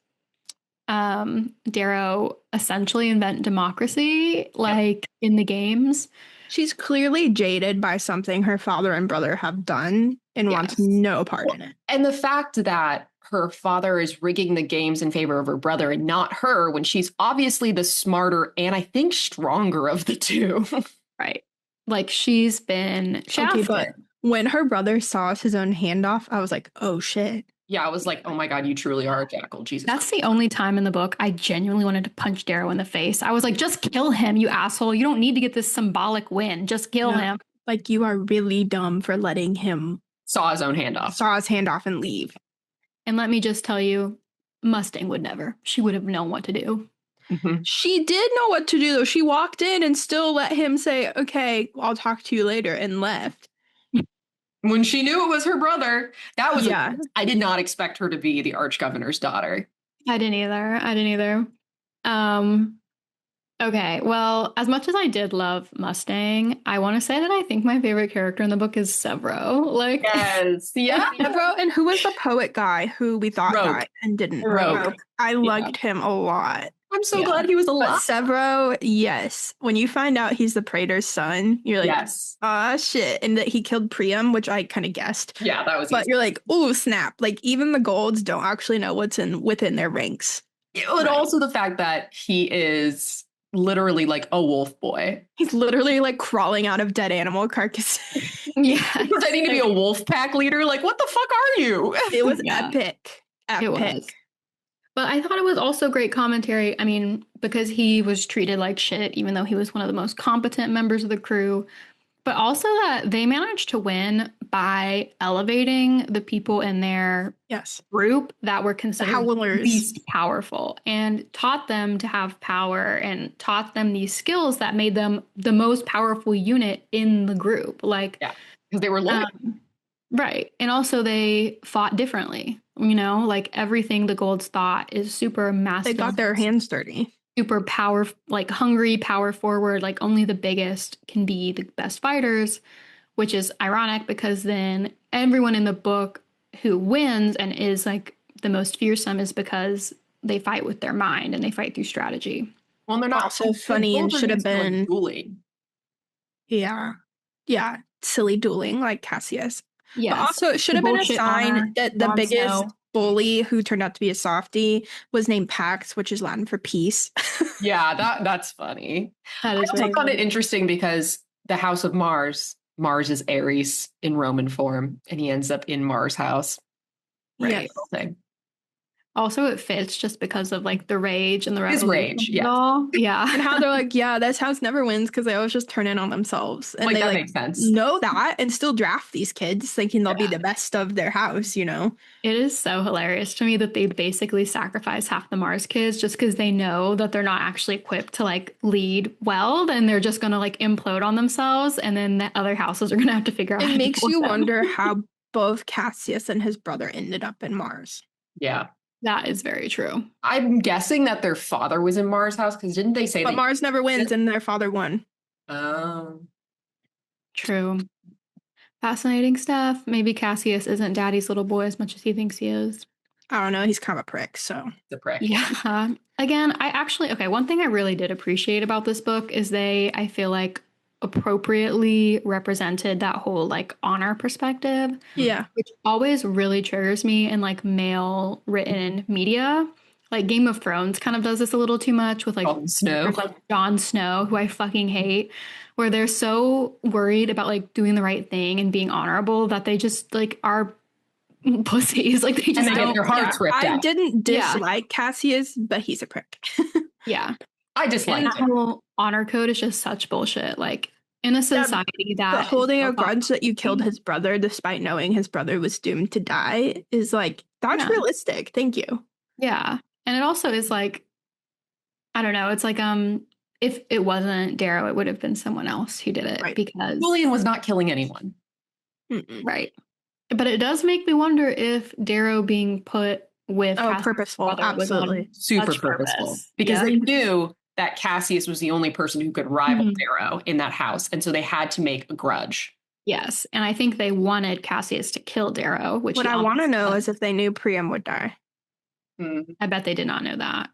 [SPEAKER 3] Darrow essentially invent democracy, like in the games.
[SPEAKER 1] She's clearly jaded by something her father and brother have done and wants
[SPEAKER 3] Yes.
[SPEAKER 1] no part in it.
[SPEAKER 2] And the fact that her father is rigging the games in favor of her brother and not her, when she's obviously the smarter and I think stronger of the two.
[SPEAKER 3] Right. Like she's been shafted.
[SPEAKER 1] Okay, but When her brother saws his own hand off, I was like, oh shit.
[SPEAKER 2] Yeah, I was like, oh my God, you truly are a jackal. Jesus.
[SPEAKER 3] That's the only time in the book I genuinely wanted to punch Darrow in the face. I was like, just kill him, you asshole. You don't need to get this symbolic win. Just kill
[SPEAKER 1] No.
[SPEAKER 3] him.
[SPEAKER 1] Like, you are really dumb for letting him
[SPEAKER 2] Saw his own hand off.
[SPEAKER 1] saw his hand off and leave.
[SPEAKER 3] And let me just tell you, Mustang would never. She would have known what to do.
[SPEAKER 1] She did know what to do, though. She walked in and still let him say, okay, I'll talk to you later, and left.
[SPEAKER 2] When she knew it was her brother, that was
[SPEAKER 1] Yeah.
[SPEAKER 2] I did not expect her to be the archgovernor's daughter.
[SPEAKER 3] I didn't either. Okay, well, as much as I did love Mustang, I want to say that I think my favorite character in the book is Severo. Like,
[SPEAKER 2] Yes. Yeah.
[SPEAKER 1] Bro, and who was the poet guy who we thought
[SPEAKER 2] Rogue.
[SPEAKER 1] died and didn't?
[SPEAKER 2] Rogue.
[SPEAKER 1] I liked him a lot.
[SPEAKER 2] I'm so
[SPEAKER 3] Yeah.
[SPEAKER 2] glad he was
[SPEAKER 1] But
[SPEAKER 2] alive.
[SPEAKER 1] Severo, yes. When you find out he's the Praetor's son, you're like,
[SPEAKER 2] Yes.
[SPEAKER 1] shit. And that he killed Priam, which I kind of guessed.
[SPEAKER 2] Yeah, that was
[SPEAKER 1] But
[SPEAKER 2] easy.
[SPEAKER 1] you're like, oh, snap. Like, even the Golds don't actually know what's within their ranks.
[SPEAKER 2] But also the fact that he is literally like a wolf boy.
[SPEAKER 1] He's literally like crawling out of dead animal carcasses.
[SPEAKER 3] yeah,
[SPEAKER 2] Pretending to be a wolf pack leader. Like, what the fuck are you?
[SPEAKER 1] It was
[SPEAKER 3] Yeah.
[SPEAKER 1] epic.
[SPEAKER 3] it was. But I thought it was also great commentary. I mean, because he was treated like shit, even though he was one of the most competent members of the crew. But also that they managed to win by elevating the people in their
[SPEAKER 1] Yes.
[SPEAKER 3] group that were considered
[SPEAKER 1] Howlers.
[SPEAKER 3] least powerful and taught them to have power and taught them these skills that made them the most powerful unit in the group. Like,
[SPEAKER 2] Because they were loyal.
[SPEAKER 3] right. And also they fought differently. You know, like everything the Golds thought is super
[SPEAKER 1] They
[SPEAKER 3] massive.
[SPEAKER 1] got their hands dirty.
[SPEAKER 3] Super power, like hungry, power forward, like only the biggest can be the best fighters, which is ironic because then everyone in the book who wins and is like the most fearsome is because they fight with their mind and they fight through strategy.
[SPEAKER 2] Well, they're not
[SPEAKER 1] Also funny and
[SPEAKER 2] both are
[SPEAKER 1] should have
[SPEAKER 2] used to, like,
[SPEAKER 1] been-
[SPEAKER 2] dueling.
[SPEAKER 1] Yeah. Yeah. Silly dueling like Cassius.
[SPEAKER 3] Yeah.
[SPEAKER 1] But also, it should have been a
[SPEAKER 3] Bullshit
[SPEAKER 1] sign
[SPEAKER 3] honor,
[SPEAKER 1] that the
[SPEAKER 3] Jon
[SPEAKER 1] biggest
[SPEAKER 3] Snow.
[SPEAKER 1] bully who turned out to be a softie was named Pax, which is Latin for peace.
[SPEAKER 2] Yeah, that's funny.
[SPEAKER 3] That
[SPEAKER 2] I
[SPEAKER 3] is
[SPEAKER 2] also
[SPEAKER 3] very
[SPEAKER 2] found it
[SPEAKER 3] funny.
[SPEAKER 2] interesting because the House of Mars is Ares in Roman form, and he ends up in Mars' house.
[SPEAKER 1] Yes.
[SPEAKER 2] Thing.
[SPEAKER 3] Also, it fits just because of like the rage and the
[SPEAKER 2] His
[SPEAKER 3] revolution
[SPEAKER 2] rage,
[SPEAKER 3] of
[SPEAKER 2] yes.
[SPEAKER 3] it all. Yeah.
[SPEAKER 1] And how they're like, yeah, this house never wins because they always just turn in on themselves. And
[SPEAKER 2] Like,
[SPEAKER 1] they
[SPEAKER 2] that
[SPEAKER 1] like
[SPEAKER 2] makes sense.
[SPEAKER 1] know that and still draft these kids thinking they'll be
[SPEAKER 2] Yeah.
[SPEAKER 1] the best of their house, you know?
[SPEAKER 3] It is so hilarious to me that they basically sacrifice half the Mars kids just because they know that they're not actually equipped to like lead well. Then they're just going to like implode on themselves. And then the other houses are going to have to figure out how
[SPEAKER 1] It
[SPEAKER 3] to
[SPEAKER 1] makes
[SPEAKER 3] deal with
[SPEAKER 1] you
[SPEAKER 3] them.
[SPEAKER 1] wonder how both Cassius and his brother ended up in Mars.
[SPEAKER 2] Yeah.
[SPEAKER 3] That is very true.
[SPEAKER 2] I'm guessing that their father was in Mars' house because didn't they say
[SPEAKER 1] But
[SPEAKER 2] that?
[SPEAKER 1] Mars never wins and their father won.
[SPEAKER 3] True. Fascinating stuff. Maybe Cassius isn't daddy's little boy as much as he thinks he is.
[SPEAKER 1] I don't know. He's kind of a prick, so.
[SPEAKER 2] The prick.
[SPEAKER 3] Yeah. Again, one thing I really did appreciate about this book is I feel like, appropriately represented that whole like honor perspective,
[SPEAKER 1] Yeah.
[SPEAKER 3] which always really triggers me in like male written media. Like Game of Thrones kind of does this a little too much with like
[SPEAKER 2] Jon Snow.
[SPEAKER 3] characters like Jon Snow, who I fucking hate, where they're so worried about like doing the right thing and being honorable that they just like are pussies. Like they just
[SPEAKER 2] And they get
[SPEAKER 3] don't.
[SPEAKER 2] their hearts ripped
[SPEAKER 1] I
[SPEAKER 2] out.
[SPEAKER 1] didn't
[SPEAKER 3] Yeah.
[SPEAKER 1] dislike Cassius, but he's a prick.
[SPEAKER 3] Yeah.
[SPEAKER 2] I
[SPEAKER 3] And
[SPEAKER 2] disliked
[SPEAKER 3] that
[SPEAKER 2] it.
[SPEAKER 3] whole honor code is just such bullshit. Like in a society that
[SPEAKER 1] But holding
[SPEAKER 3] is
[SPEAKER 1] a
[SPEAKER 3] so
[SPEAKER 1] grudge that you killed
[SPEAKER 3] toxic.
[SPEAKER 1] his brother despite knowing his brother was doomed to die is like, that's
[SPEAKER 3] Yeah.
[SPEAKER 1] realistic. Thank you.
[SPEAKER 3] Yeah. And it also is like, I don't know, it's like if it wasn't Darrow, it would have been someone else who did it
[SPEAKER 1] Right.
[SPEAKER 3] because
[SPEAKER 2] Julian was not killing anyone.
[SPEAKER 1] Mm-mm.
[SPEAKER 3] right. But it does make me wonder if Darrow being put with
[SPEAKER 1] Oh,
[SPEAKER 3] Cassie's
[SPEAKER 1] purposeful.
[SPEAKER 3] brother was on
[SPEAKER 1] Absolutely.
[SPEAKER 2] Super
[SPEAKER 3] such
[SPEAKER 2] purposeful.
[SPEAKER 3] purpose.
[SPEAKER 2] Because
[SPEAKER 3] Yeah.
[SPEAKER 2] they knew that Cassius was the only person who could rival
[SPEAKER 3] Mhm.
[SPEAKER 2] Darrow in that house. And so they had to make a grudge.
[SPEAKER 3] Yes. And I think they wanted Cassius to kill Darrow, which
[SPEAKER 1] What
[SPEAKER 3] he
[SPEAKER 1] I want to
[SPEAKER 3] obviously
[SPEAKER 1] know
[SPEAKER 3] doesn't.
[SPEAKER 1] is if they knew Priam would die.
[SPEAKER 3] I bet they did not know that.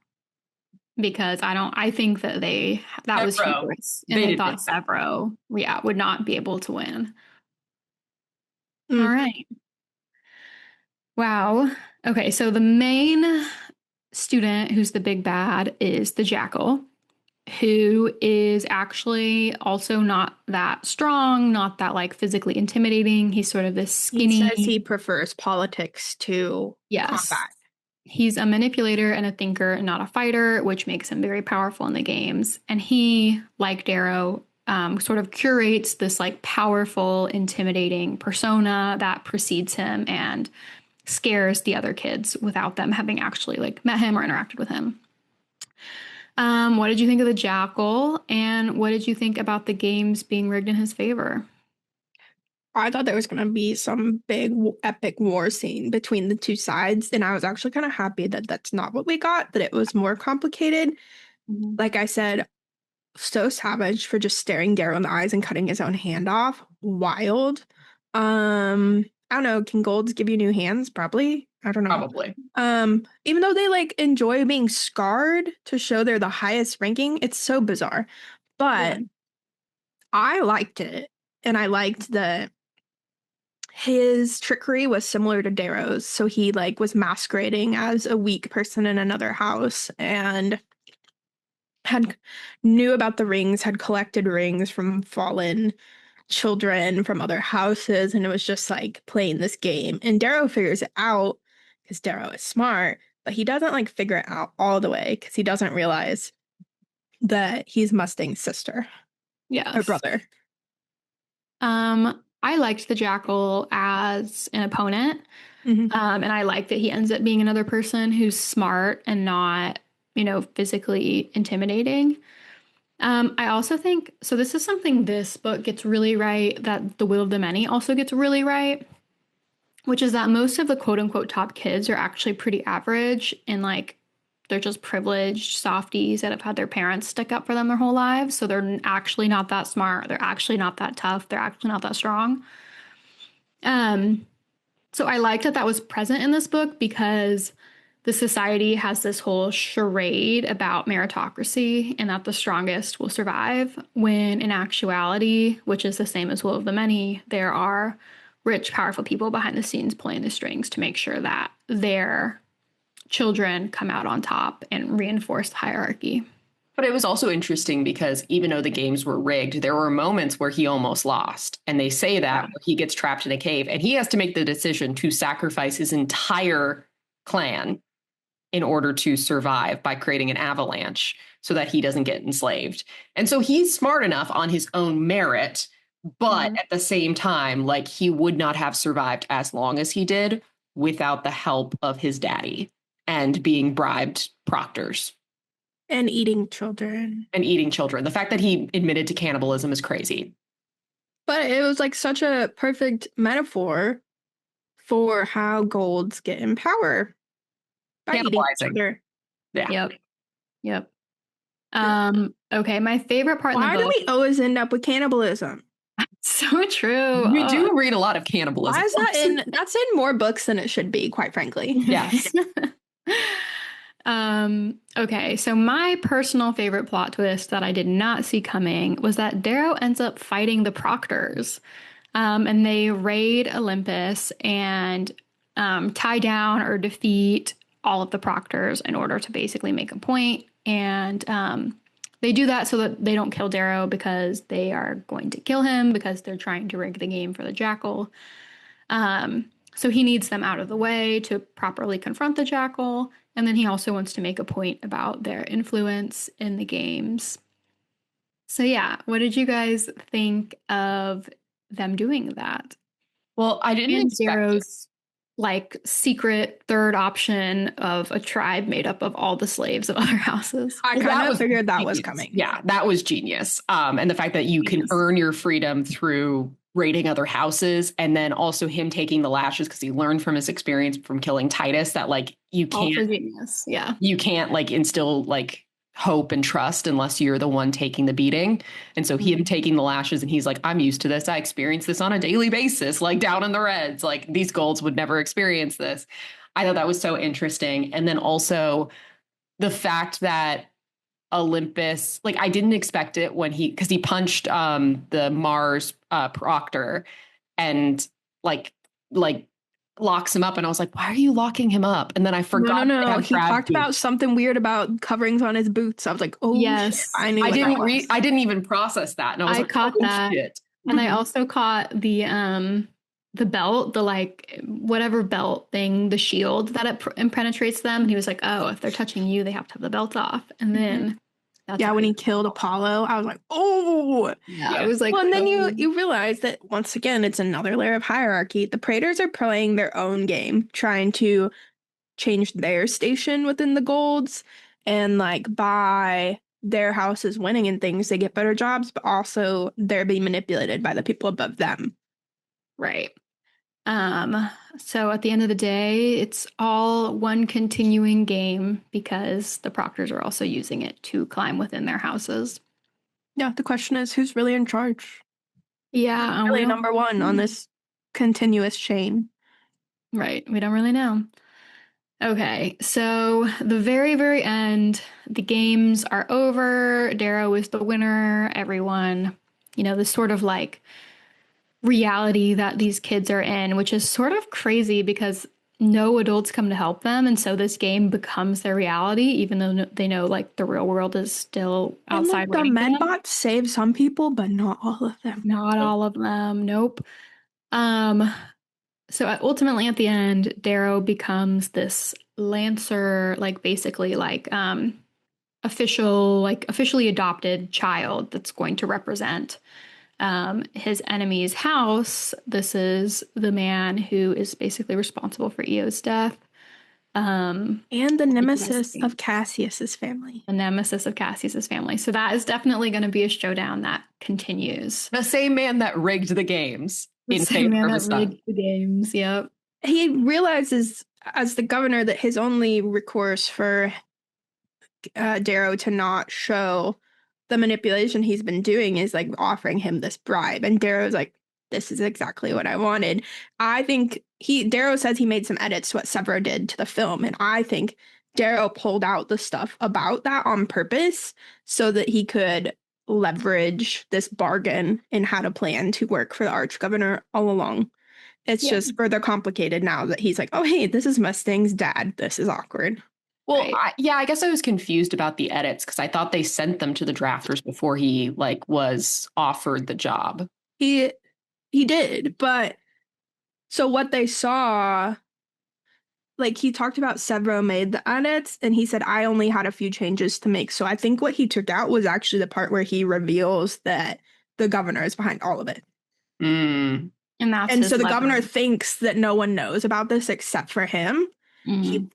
[SPEAKER 3] Because I think that that was
[SPEAKER 2] Severo.
[SPEAKER 3] hubris.
[SPEAKER 2] They
[SPEAKER 3] And they
[SPEAKER 2] didn't
[SPEAKER 3] thought
[SPEAKER 2] know that.
[SPEAKER 3] Severo, would not be able to win.
[SPEAKER 1] Mm.
[SPEAKER 3] All right. Wow. Okay, so the main student who's the big bad is the Jackal, who is actually also not that strong, not that like physically intimidating. He's sort of this skinny.
[SPEAKER 1] He says he prefers politics to combat.
[SPEAKER 3] He's a manipulator and a thinker and not a fighter, which makes him very powerful in the games. And he, like Darrow, sort of curates this like powerful, intimidating persona that precedes him and scares the other kids without them having actually like met him or interacted with him. What did you think of the Jackal, and what did you think about the games being rigged in his favor?
[SPEAKER 1] I thought there was going to be some big epic war scene between the two sides, and I was actually kind of happy that that's not what we got, that it was more complicated. Like I said, so savage for just staring Darrow in the eyes and cutting his own hand off. Wild. I don't know, can golds give you new hands? Probably. I don't know.
[SPEAKER 2] Probably.
[SPEAKER 1] Even though they like enjoy being scarred to show they're the highest ranking, it's so bizarre. But I liked it. And I liked that his trickery was similar to Darrow's. So he like was masquerading as a weak person in another house and knew about the rings, had collected rings from fallen children from other houses, and it was just like playing this game. And Darrow figures it out because Darrow is smart, but he doesn't like figure it out all the way because he doesn't realize that he's Mustang's sister.
[SPEAKER 3] Yes.
[SPEAKER 1] Or brother.
[SPEAKER 3] I liked the Jackal as an opponent. And I like that he ends up being another person who's smart and not, physically intimidating. I also think, so this is something this book gets really right, that The Will of the Many also gets really right, which is that most of the quote unquote top kids are actually pretty average and like they're just privileged softies that have had their parents stick up for them their whole lives. So they're actually not that smart. They're actually not that tough. They're actually not that strong. So I liked that was present in this book because the society has this whole charade about meritocracy and that the strongest will survive, when in actuality, which is the same as Will of the Many, there are rich, powerful people behind the scenes pulling the strings to make sure that their children come out on top and reinforce the hierarchy.
[SPEAKER 2] But it was also interesting because even though the games were rigged, there were moments where he almost lost. And they say that where he gets trapped in a cave and he has to make the decision to sacrifice his entire clan in order to survive by creating an avalanche so that he doesn't get enslaved. And so he's smart enough on his own merit, but at the same time, like he would not have survived as long as he did without the help of his daddy and being bribed proctors.
[SPEAKER 1] And eating children.
[SPEAKER 2] The fact that he admitted to cannibalism is crazy.
[SPEAKER 1] But it was like such a perfect metaphor for how golds get in power. By eating each other.
[SPEAKER 2] Yeah.
[SPEAKER 3] Yep. Okay, my favorite part
[SPEAKER 1] Why
[SPEAKER 3] in the book.
[SPEAKER 1] do we always end up with cannibalism?
[SPEAKER 3] So true.
[SPEAKER 2] We do read a lot of cannibalism.
[SPEAKER 1] Why is that in? That's in more books than it should be, quite frankly.
[SPEAKER 2] Yes.
[SPEAKER 3] Okay, so my personal favorite plot twist that I did not see coming was that Darrow ends up fighting the Proctors. And they raid Olympus and tie down or defeat all of the Proctors in order to basically make a point. And they do that so that they don't kill Darrow because they are going to kill him because they're trying to rig the game for the Jackal. So he needs them out of the way to properly confront the Jackal. And then he also wants to make a point about their influence in the games. So yeah, what did you guys think of them doing that?
[SPEAKER 2] Well, I didn't expect
[SPEAKER 3] Darrow's like secret third option of a tribe made up of all the slaves of other houses.
[SPEAKER 1] I kind of figured that was coming.
[SPEAKER 2] Yeah, that was genius. And the fact that you can earn your freedom through raiding other houses, and then also him taking the lashes because he learned from his experience from killing Titus that like you can't like instill like hope and trust unless you're the one taking the beating. And so him taking the lashes, and he's like, I'm used to this. I experience this on a daily basis, like down in the reds. Like these golds would never experience this. I thought that was so interesting. And then also the fact that Olympus, like I didn't expect it when because he punched the Mars Proctor, and like locks him up, and I was like, why are you locking him up? And then I forgot.
[SPEAKER 1] No. He talked about something weird about coverings on his boots. I was like, oh,
[SPEAKER 3] Yes.
[SPEAKER 1] shit. I knew.
[SPEAKER 2] I didn't even process that, and I was like,
[SPEAKER 3] caught that.
[SPEAKER 2] Shit.
[SPEAKER 3] And I also caught the belt, the like whatever belt thing, the shield that it penetrates them. And he was like, oh, if they're touching you, they have to have the belt off. And then
[SPEAKER 1] when he killed Apollo, I was like, oh.
[SPEAKER 3] Yeah, I was like,
[SPEAKER 1] well, and then you realize that once again, it's another layer of hierarchy. The Praetors are playing their own game, trying to change their station within the Golds, and like by their houses winning and things, they get better jobs, but also they're being manipulated by the people above them.
[SPEAKER 3] Right. So at the end of the day, it's all one continuing game because the Proctors are also using it to climb within their houses.
[SPEAKER 1] Yeah, the question is, who's really in charge?
[SPEAKER 3] Yeah.
[SPEAKER 1] Really number one on this continuous chain.
[SPEAKER 3] Right. We don't really know. Okay, so the very, very end, the games are over. Darrow is the winner. Everyone, this sort of like reality that these kids are in, which is sort of crazy because no adults come to help them. And so this game becomes their reality, even though they know like the real world is still outside.
[SPEAKER 1] And, like, the Medbots save some people, but not all of them.
[SPEAKER 3] Not all of them. Nope. So ultimately at the end, Darrow becomes this Lancer, like basically like officially adopted child that's going to represent his enemy's house. This is the man who is basically responsible for Eo's death.
[SPEAKER 1] And the nemesis of Cassius's family.
[SPEAKER 3] The nemesis of Cassius's family. So that is definitely going to be a showdown that continues.
[SPEAKER 2] The same man that rigged the games. In favor of his son.
[SPEAKER 3] The games, yep.
[SPEAKER 1] He realizes as the governor that his only recourse for Darrow to not show the manipulation he's been doing is like offering him this bribe. And Darrow's like, this is exactly what I wanted. I think Darrow says he made some edits to what Severo did to the film. And I think Darrow pulled out the stuff about that on purpose so that he could leverage this bargain and had a plan to work for the arch-governor all along. It's just further complicated now that he's like, oh, hey, this is Mustang's dad. This is awkward.
[SPEAKER 2] Well, right. I guess I was confused about the edits because I thought they sent them to the drafters before he like was offered the job.
[SPEAKER 1] He did, but so what they saw, like he talked about Severo made the edits and he said, I only had a few changes to make. So I think what he took out was actually the part where he reveals that the governor is behind all of it.
[SPEAKER 2] Mm.
[SPEAKER 1] And so the governor thinks that no one knows about this except for him. Mm-hmm.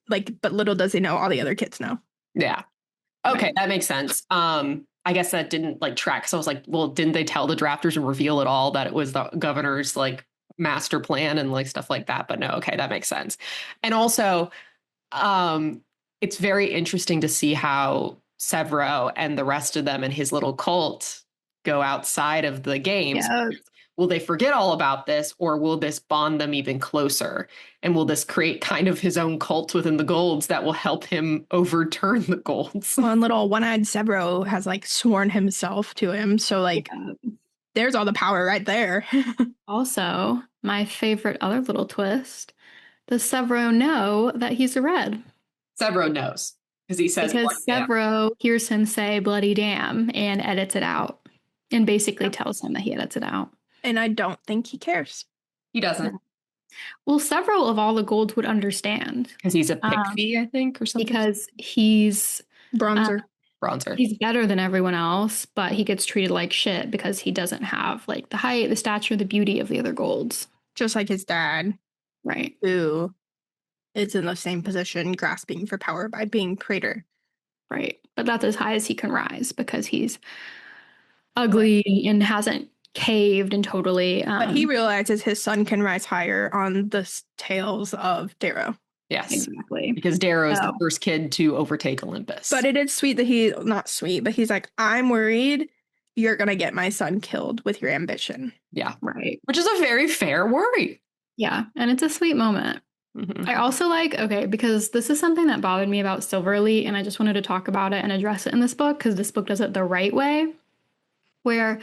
[SPEAKER 1] But little does he know, all the other kids know.
[SPEAKER 2] Yeah. Okay, that makes sense. I guess that didn't like track. So I was like, well, didn't they tell the drafters and reveal it all that it was the governor's like master plan and like stuff like that? But no, okay, that makes sense. And also, it's very interesting to see how Severo and the rest of them and his little cult go outside of the games. Yeah. Will they forget all about this, or will this bond them even closer? And will this create kind of his own cult within the Golds that will help him overturn the Golds?
[SPEAKER 1] Well, and little one-eyed Severo has like sworn himself to him. So like, there's all the power right there.
[SPEAKER 3] Also, my favorite other little twist, does Severo know that he's a Red?
[SPEAKER 2] Severo knows. Because he says,
[SPEAKER 3] because Severo hears him say bloody damn and edits it out and basically tells him that he edits it out.
[SPEAKER 1] And I don't think he cares.
[SPEAKER 2] He doesn't.
[SPEAKER 3] Well, several of all the Golds would understand.
[SPEAKER 2] Because he's a Pickfee, I think, or something.
[SPEAKER 3] Because he's...
[SPEAKER 1] Bronzer.
[SPEAKER 3] He's better than everyone else, but he gets treated like shit because he doesn't have like the height, the stature, the beauty of the other Golds.
[SPEAKER 1] Just like his dad.
[SPEAKER 3] Right.
[SPEAKER 1] Who is in the same position, grasping for power by being Praetor.
[SPEAKER 3] Right. But that's as high as he can rise because he's ugly and hasn't caved and totally
[SPEAKER 1] but he realizes his son can rise higher on the tails of Darrow.
[SPEAKER 2] Yes,
[SPEAKER 3] exactly,
[SPEAKER 2] because Darrow is the first kid to overtake Olympus.
[SPEAKER 1] But it is sweet that not sweet, but he's like, I'm worried you're gonna get my son killed with your ambition.
[SPEAKER 2] Yeah,
[SPEAKER 3] right,
[SPEAKER 2] which is a very fair worry.
[SPEAKER 3] Yeah, and it's a sweet moment. Mm-hmm. I also because this is something that bothered me about Silverleaf, and I just wanted to talk about it and address it in this book because this book does it the right way, where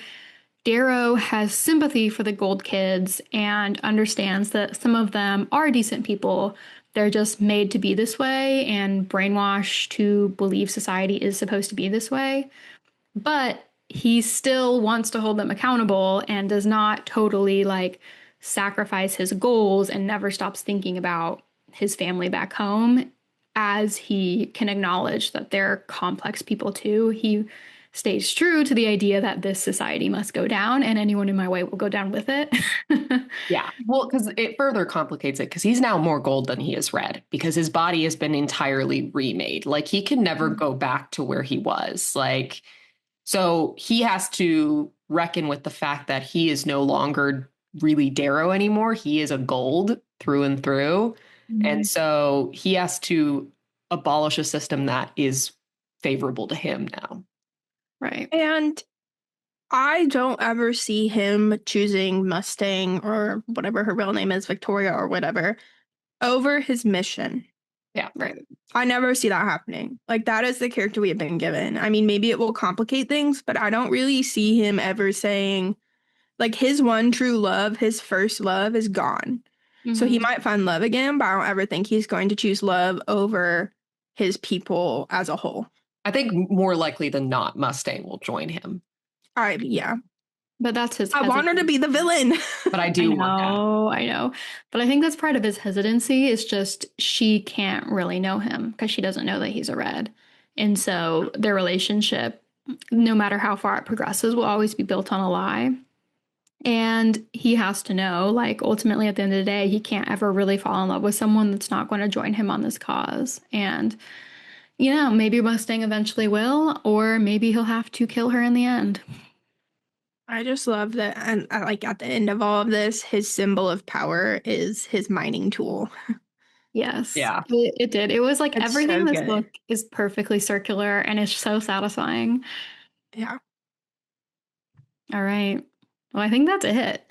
[SPEAKER 3] Darrow has sympathy for the gold kids and understands that some of them are decent people. They're just made to be this way and brainwashed to believe society is supposed to be this way. But he still wants to hold them accountable and does not totally like sacrifice his goals and never stops thinking about his family back home, as he can acknowledge that they're complex people too. He stays true to the idea that this society must go down and anyone in my way will go down with it.
[SPEAKER 2] Yeah. Well, because it further complicates it because he's now more gold than he is red because his body has been entirely remade. Like he can never go back to where he was. Like, so he has to reckon with the fact that he is no longer really Darrow anymore. He is a gold through and through. And so he has to abolish a system that is favorable to him now.
[SPEAKER 3] Right.
[SPEAKER 1] And I don't ever see him choosing Mustang or whatever her real name is, Victoria or whatever, over his mission.
[SPEAKER 2] Yeah.
[SPEAKER 3] Right.
[SPEAKER 1] I never see that happening. Like, that is the character we have been given. I mean, maybe it will complicate things, but I don't really see him ever saying, like, his one true love, his first love is gone. So he might find love again, but I don't ever think he's going to choose love over his people as a whole.
[SPEAKER 2] I think more likely than not, Mustang will join him.
[SPEAKER 1] Yeah.
[SPEAKER 3] But that's his
[SPEAKER 1] I want her to be the villain.
[SPEAKER 2] But I do want that.
[SPEAKER 3] I know. But I think that's part of his hesitancy is just she can't really know him because she doesn't know that he's a red. And so their relationship, no matter how far it progresses, will always be built on a lie. And he has to know, like, ultimately at the end of the day, he can't ever really fall in love with someone that's not going to join him on this cause. And, you know, maybe Mustang eventually will, or maybe he'll have to kill her in the end.
[SPEAKER 1] I just love that. And like at the end of all of this, his symbol of power is his mining tool.
[SPEAKER 3] Yes.
[SPEAKER 2] Yeah.
[SPEAKER 3] It did. It was like
[SPEAKER 1] It's
[SPEAKER 3] everything
[SPEAKER 1] so
[SPEAKER 3] in this
[SPEAKER 1] good.
[SPEAKER 3] book is perfectly circular and it's so satisfying.
[SPEAKER 1] Yeah.
[SPEAKER 3] All right. Well, I think that's it.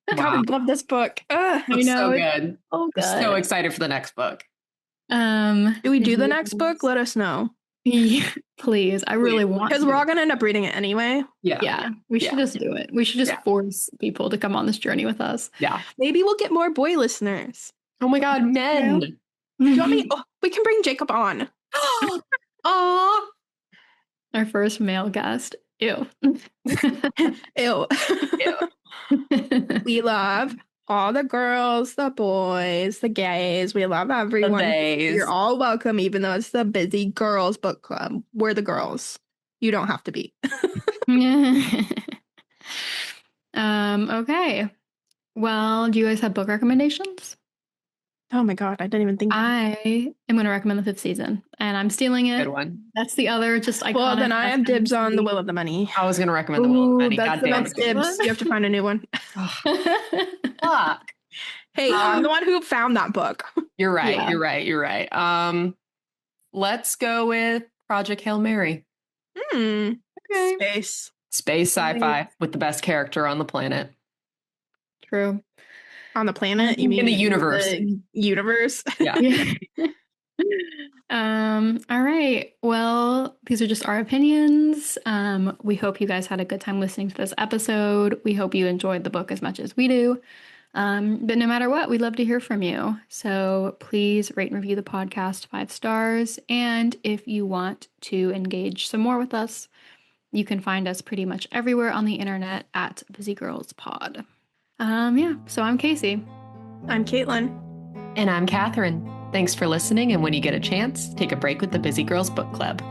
[SPEAKER 1] God, I love this book.
[SPEAKER 3] I
[SPEAKER 2] It's
[SPEAKER 3] know.
[SPEAKER 2] so
[SPEAKER 3] It's
[SPEAKER 2] good.
[SPEAKER 3] so
[SPEAKER 2] I'm
[SPEAKER 3] good.
[SPEAKER 2] so excited for the next book.
[SPEAKER 1] Do we do the next book? Let us know.
[SPEAKER 3] Yeah, please. I really want
[SPEAKER 1] Because
[SPEAKER 3] to.
[SPEAKER 1] we're all going to end up reading it anyway.
[SPEAKER 3] Yeah, we should just do it. We should just force people to come on this journey with us.
[SPEAKER 2] Yeah.
[SPEAKER 1] Maybe we'll get more boy listeners.
[SPEAKER 2] Oh my God, men.
[SPEAKER 1] Do you want me? Oh, we can bring Jacob on.
[SPEAKER 2] Aw.
[SPEAKER 3] Our first male guest. Ew.
[SPEAKER 1] Ew. We love all the girls, the boys, the gays. We love everyone. You're all welcome, even though it's the Busy Girls Book Club. We're the girls. You don't have to be.
[SPEAKER 3] Okay. Well, do you guys have book recommendations?
[SPEAKER 1] Oh my God, I didn't even think.
[SPEAKER 3] I am going to recommend the 5th season, and I'm stealing it.
[SPEAKER 2] Good one.
[SPEAKER 3] That's the other just iconic.
[SPEAKER 1] Well, then I have dibs on The Will of the Money.
[SPEAKER 2] I was going to recommend The Will of the Money.
[SPEAKER 3] That's
[SPEAKER 2] God damn
[SPEAKER 3] the
[SPEAKER 2] it.
[SPEAKER 1] Dibs. You have to find a new one.
[SPEAKER 2] Fuck.
[SPEAKER 1] Hey, I'm the one who found that book.
[SPEAKER 2] You're right.
[SPEAKER 3] Yeah.
[SPEAKER 2] You're right. Let's go with Project Hail Mary.
[SPEAKER 1] Okay.
[SPEAKER 2] Space sci-fi with the best character on the planet.
[SPEAKER 3] True.
[SPEAKER 1] On the planet? You mean
[SPEAKER 2] in the universe?
[SPEAKER 1] The universe?
[SPEAKER 2] Yeah.
[SPEAKER 3] All right. Well, these are just our opinions. We hope you guys had a good time listening to this episode. We hope you enjoyed the book as much as we do. But no matter what, we'd love to hear from you. So please rate and review the podcast 5 stars. And if you want to engage some more with us, you can find us pretty much everywhere on the internet at Busy Girls Pod. So I'm Casey.
[SPEAKER 1] I'm Caitlin.
[SPEAKER 2] And I'm Catherine. Thanks for listening. And when you get a chance, take a break with the Busy Girls Book Club.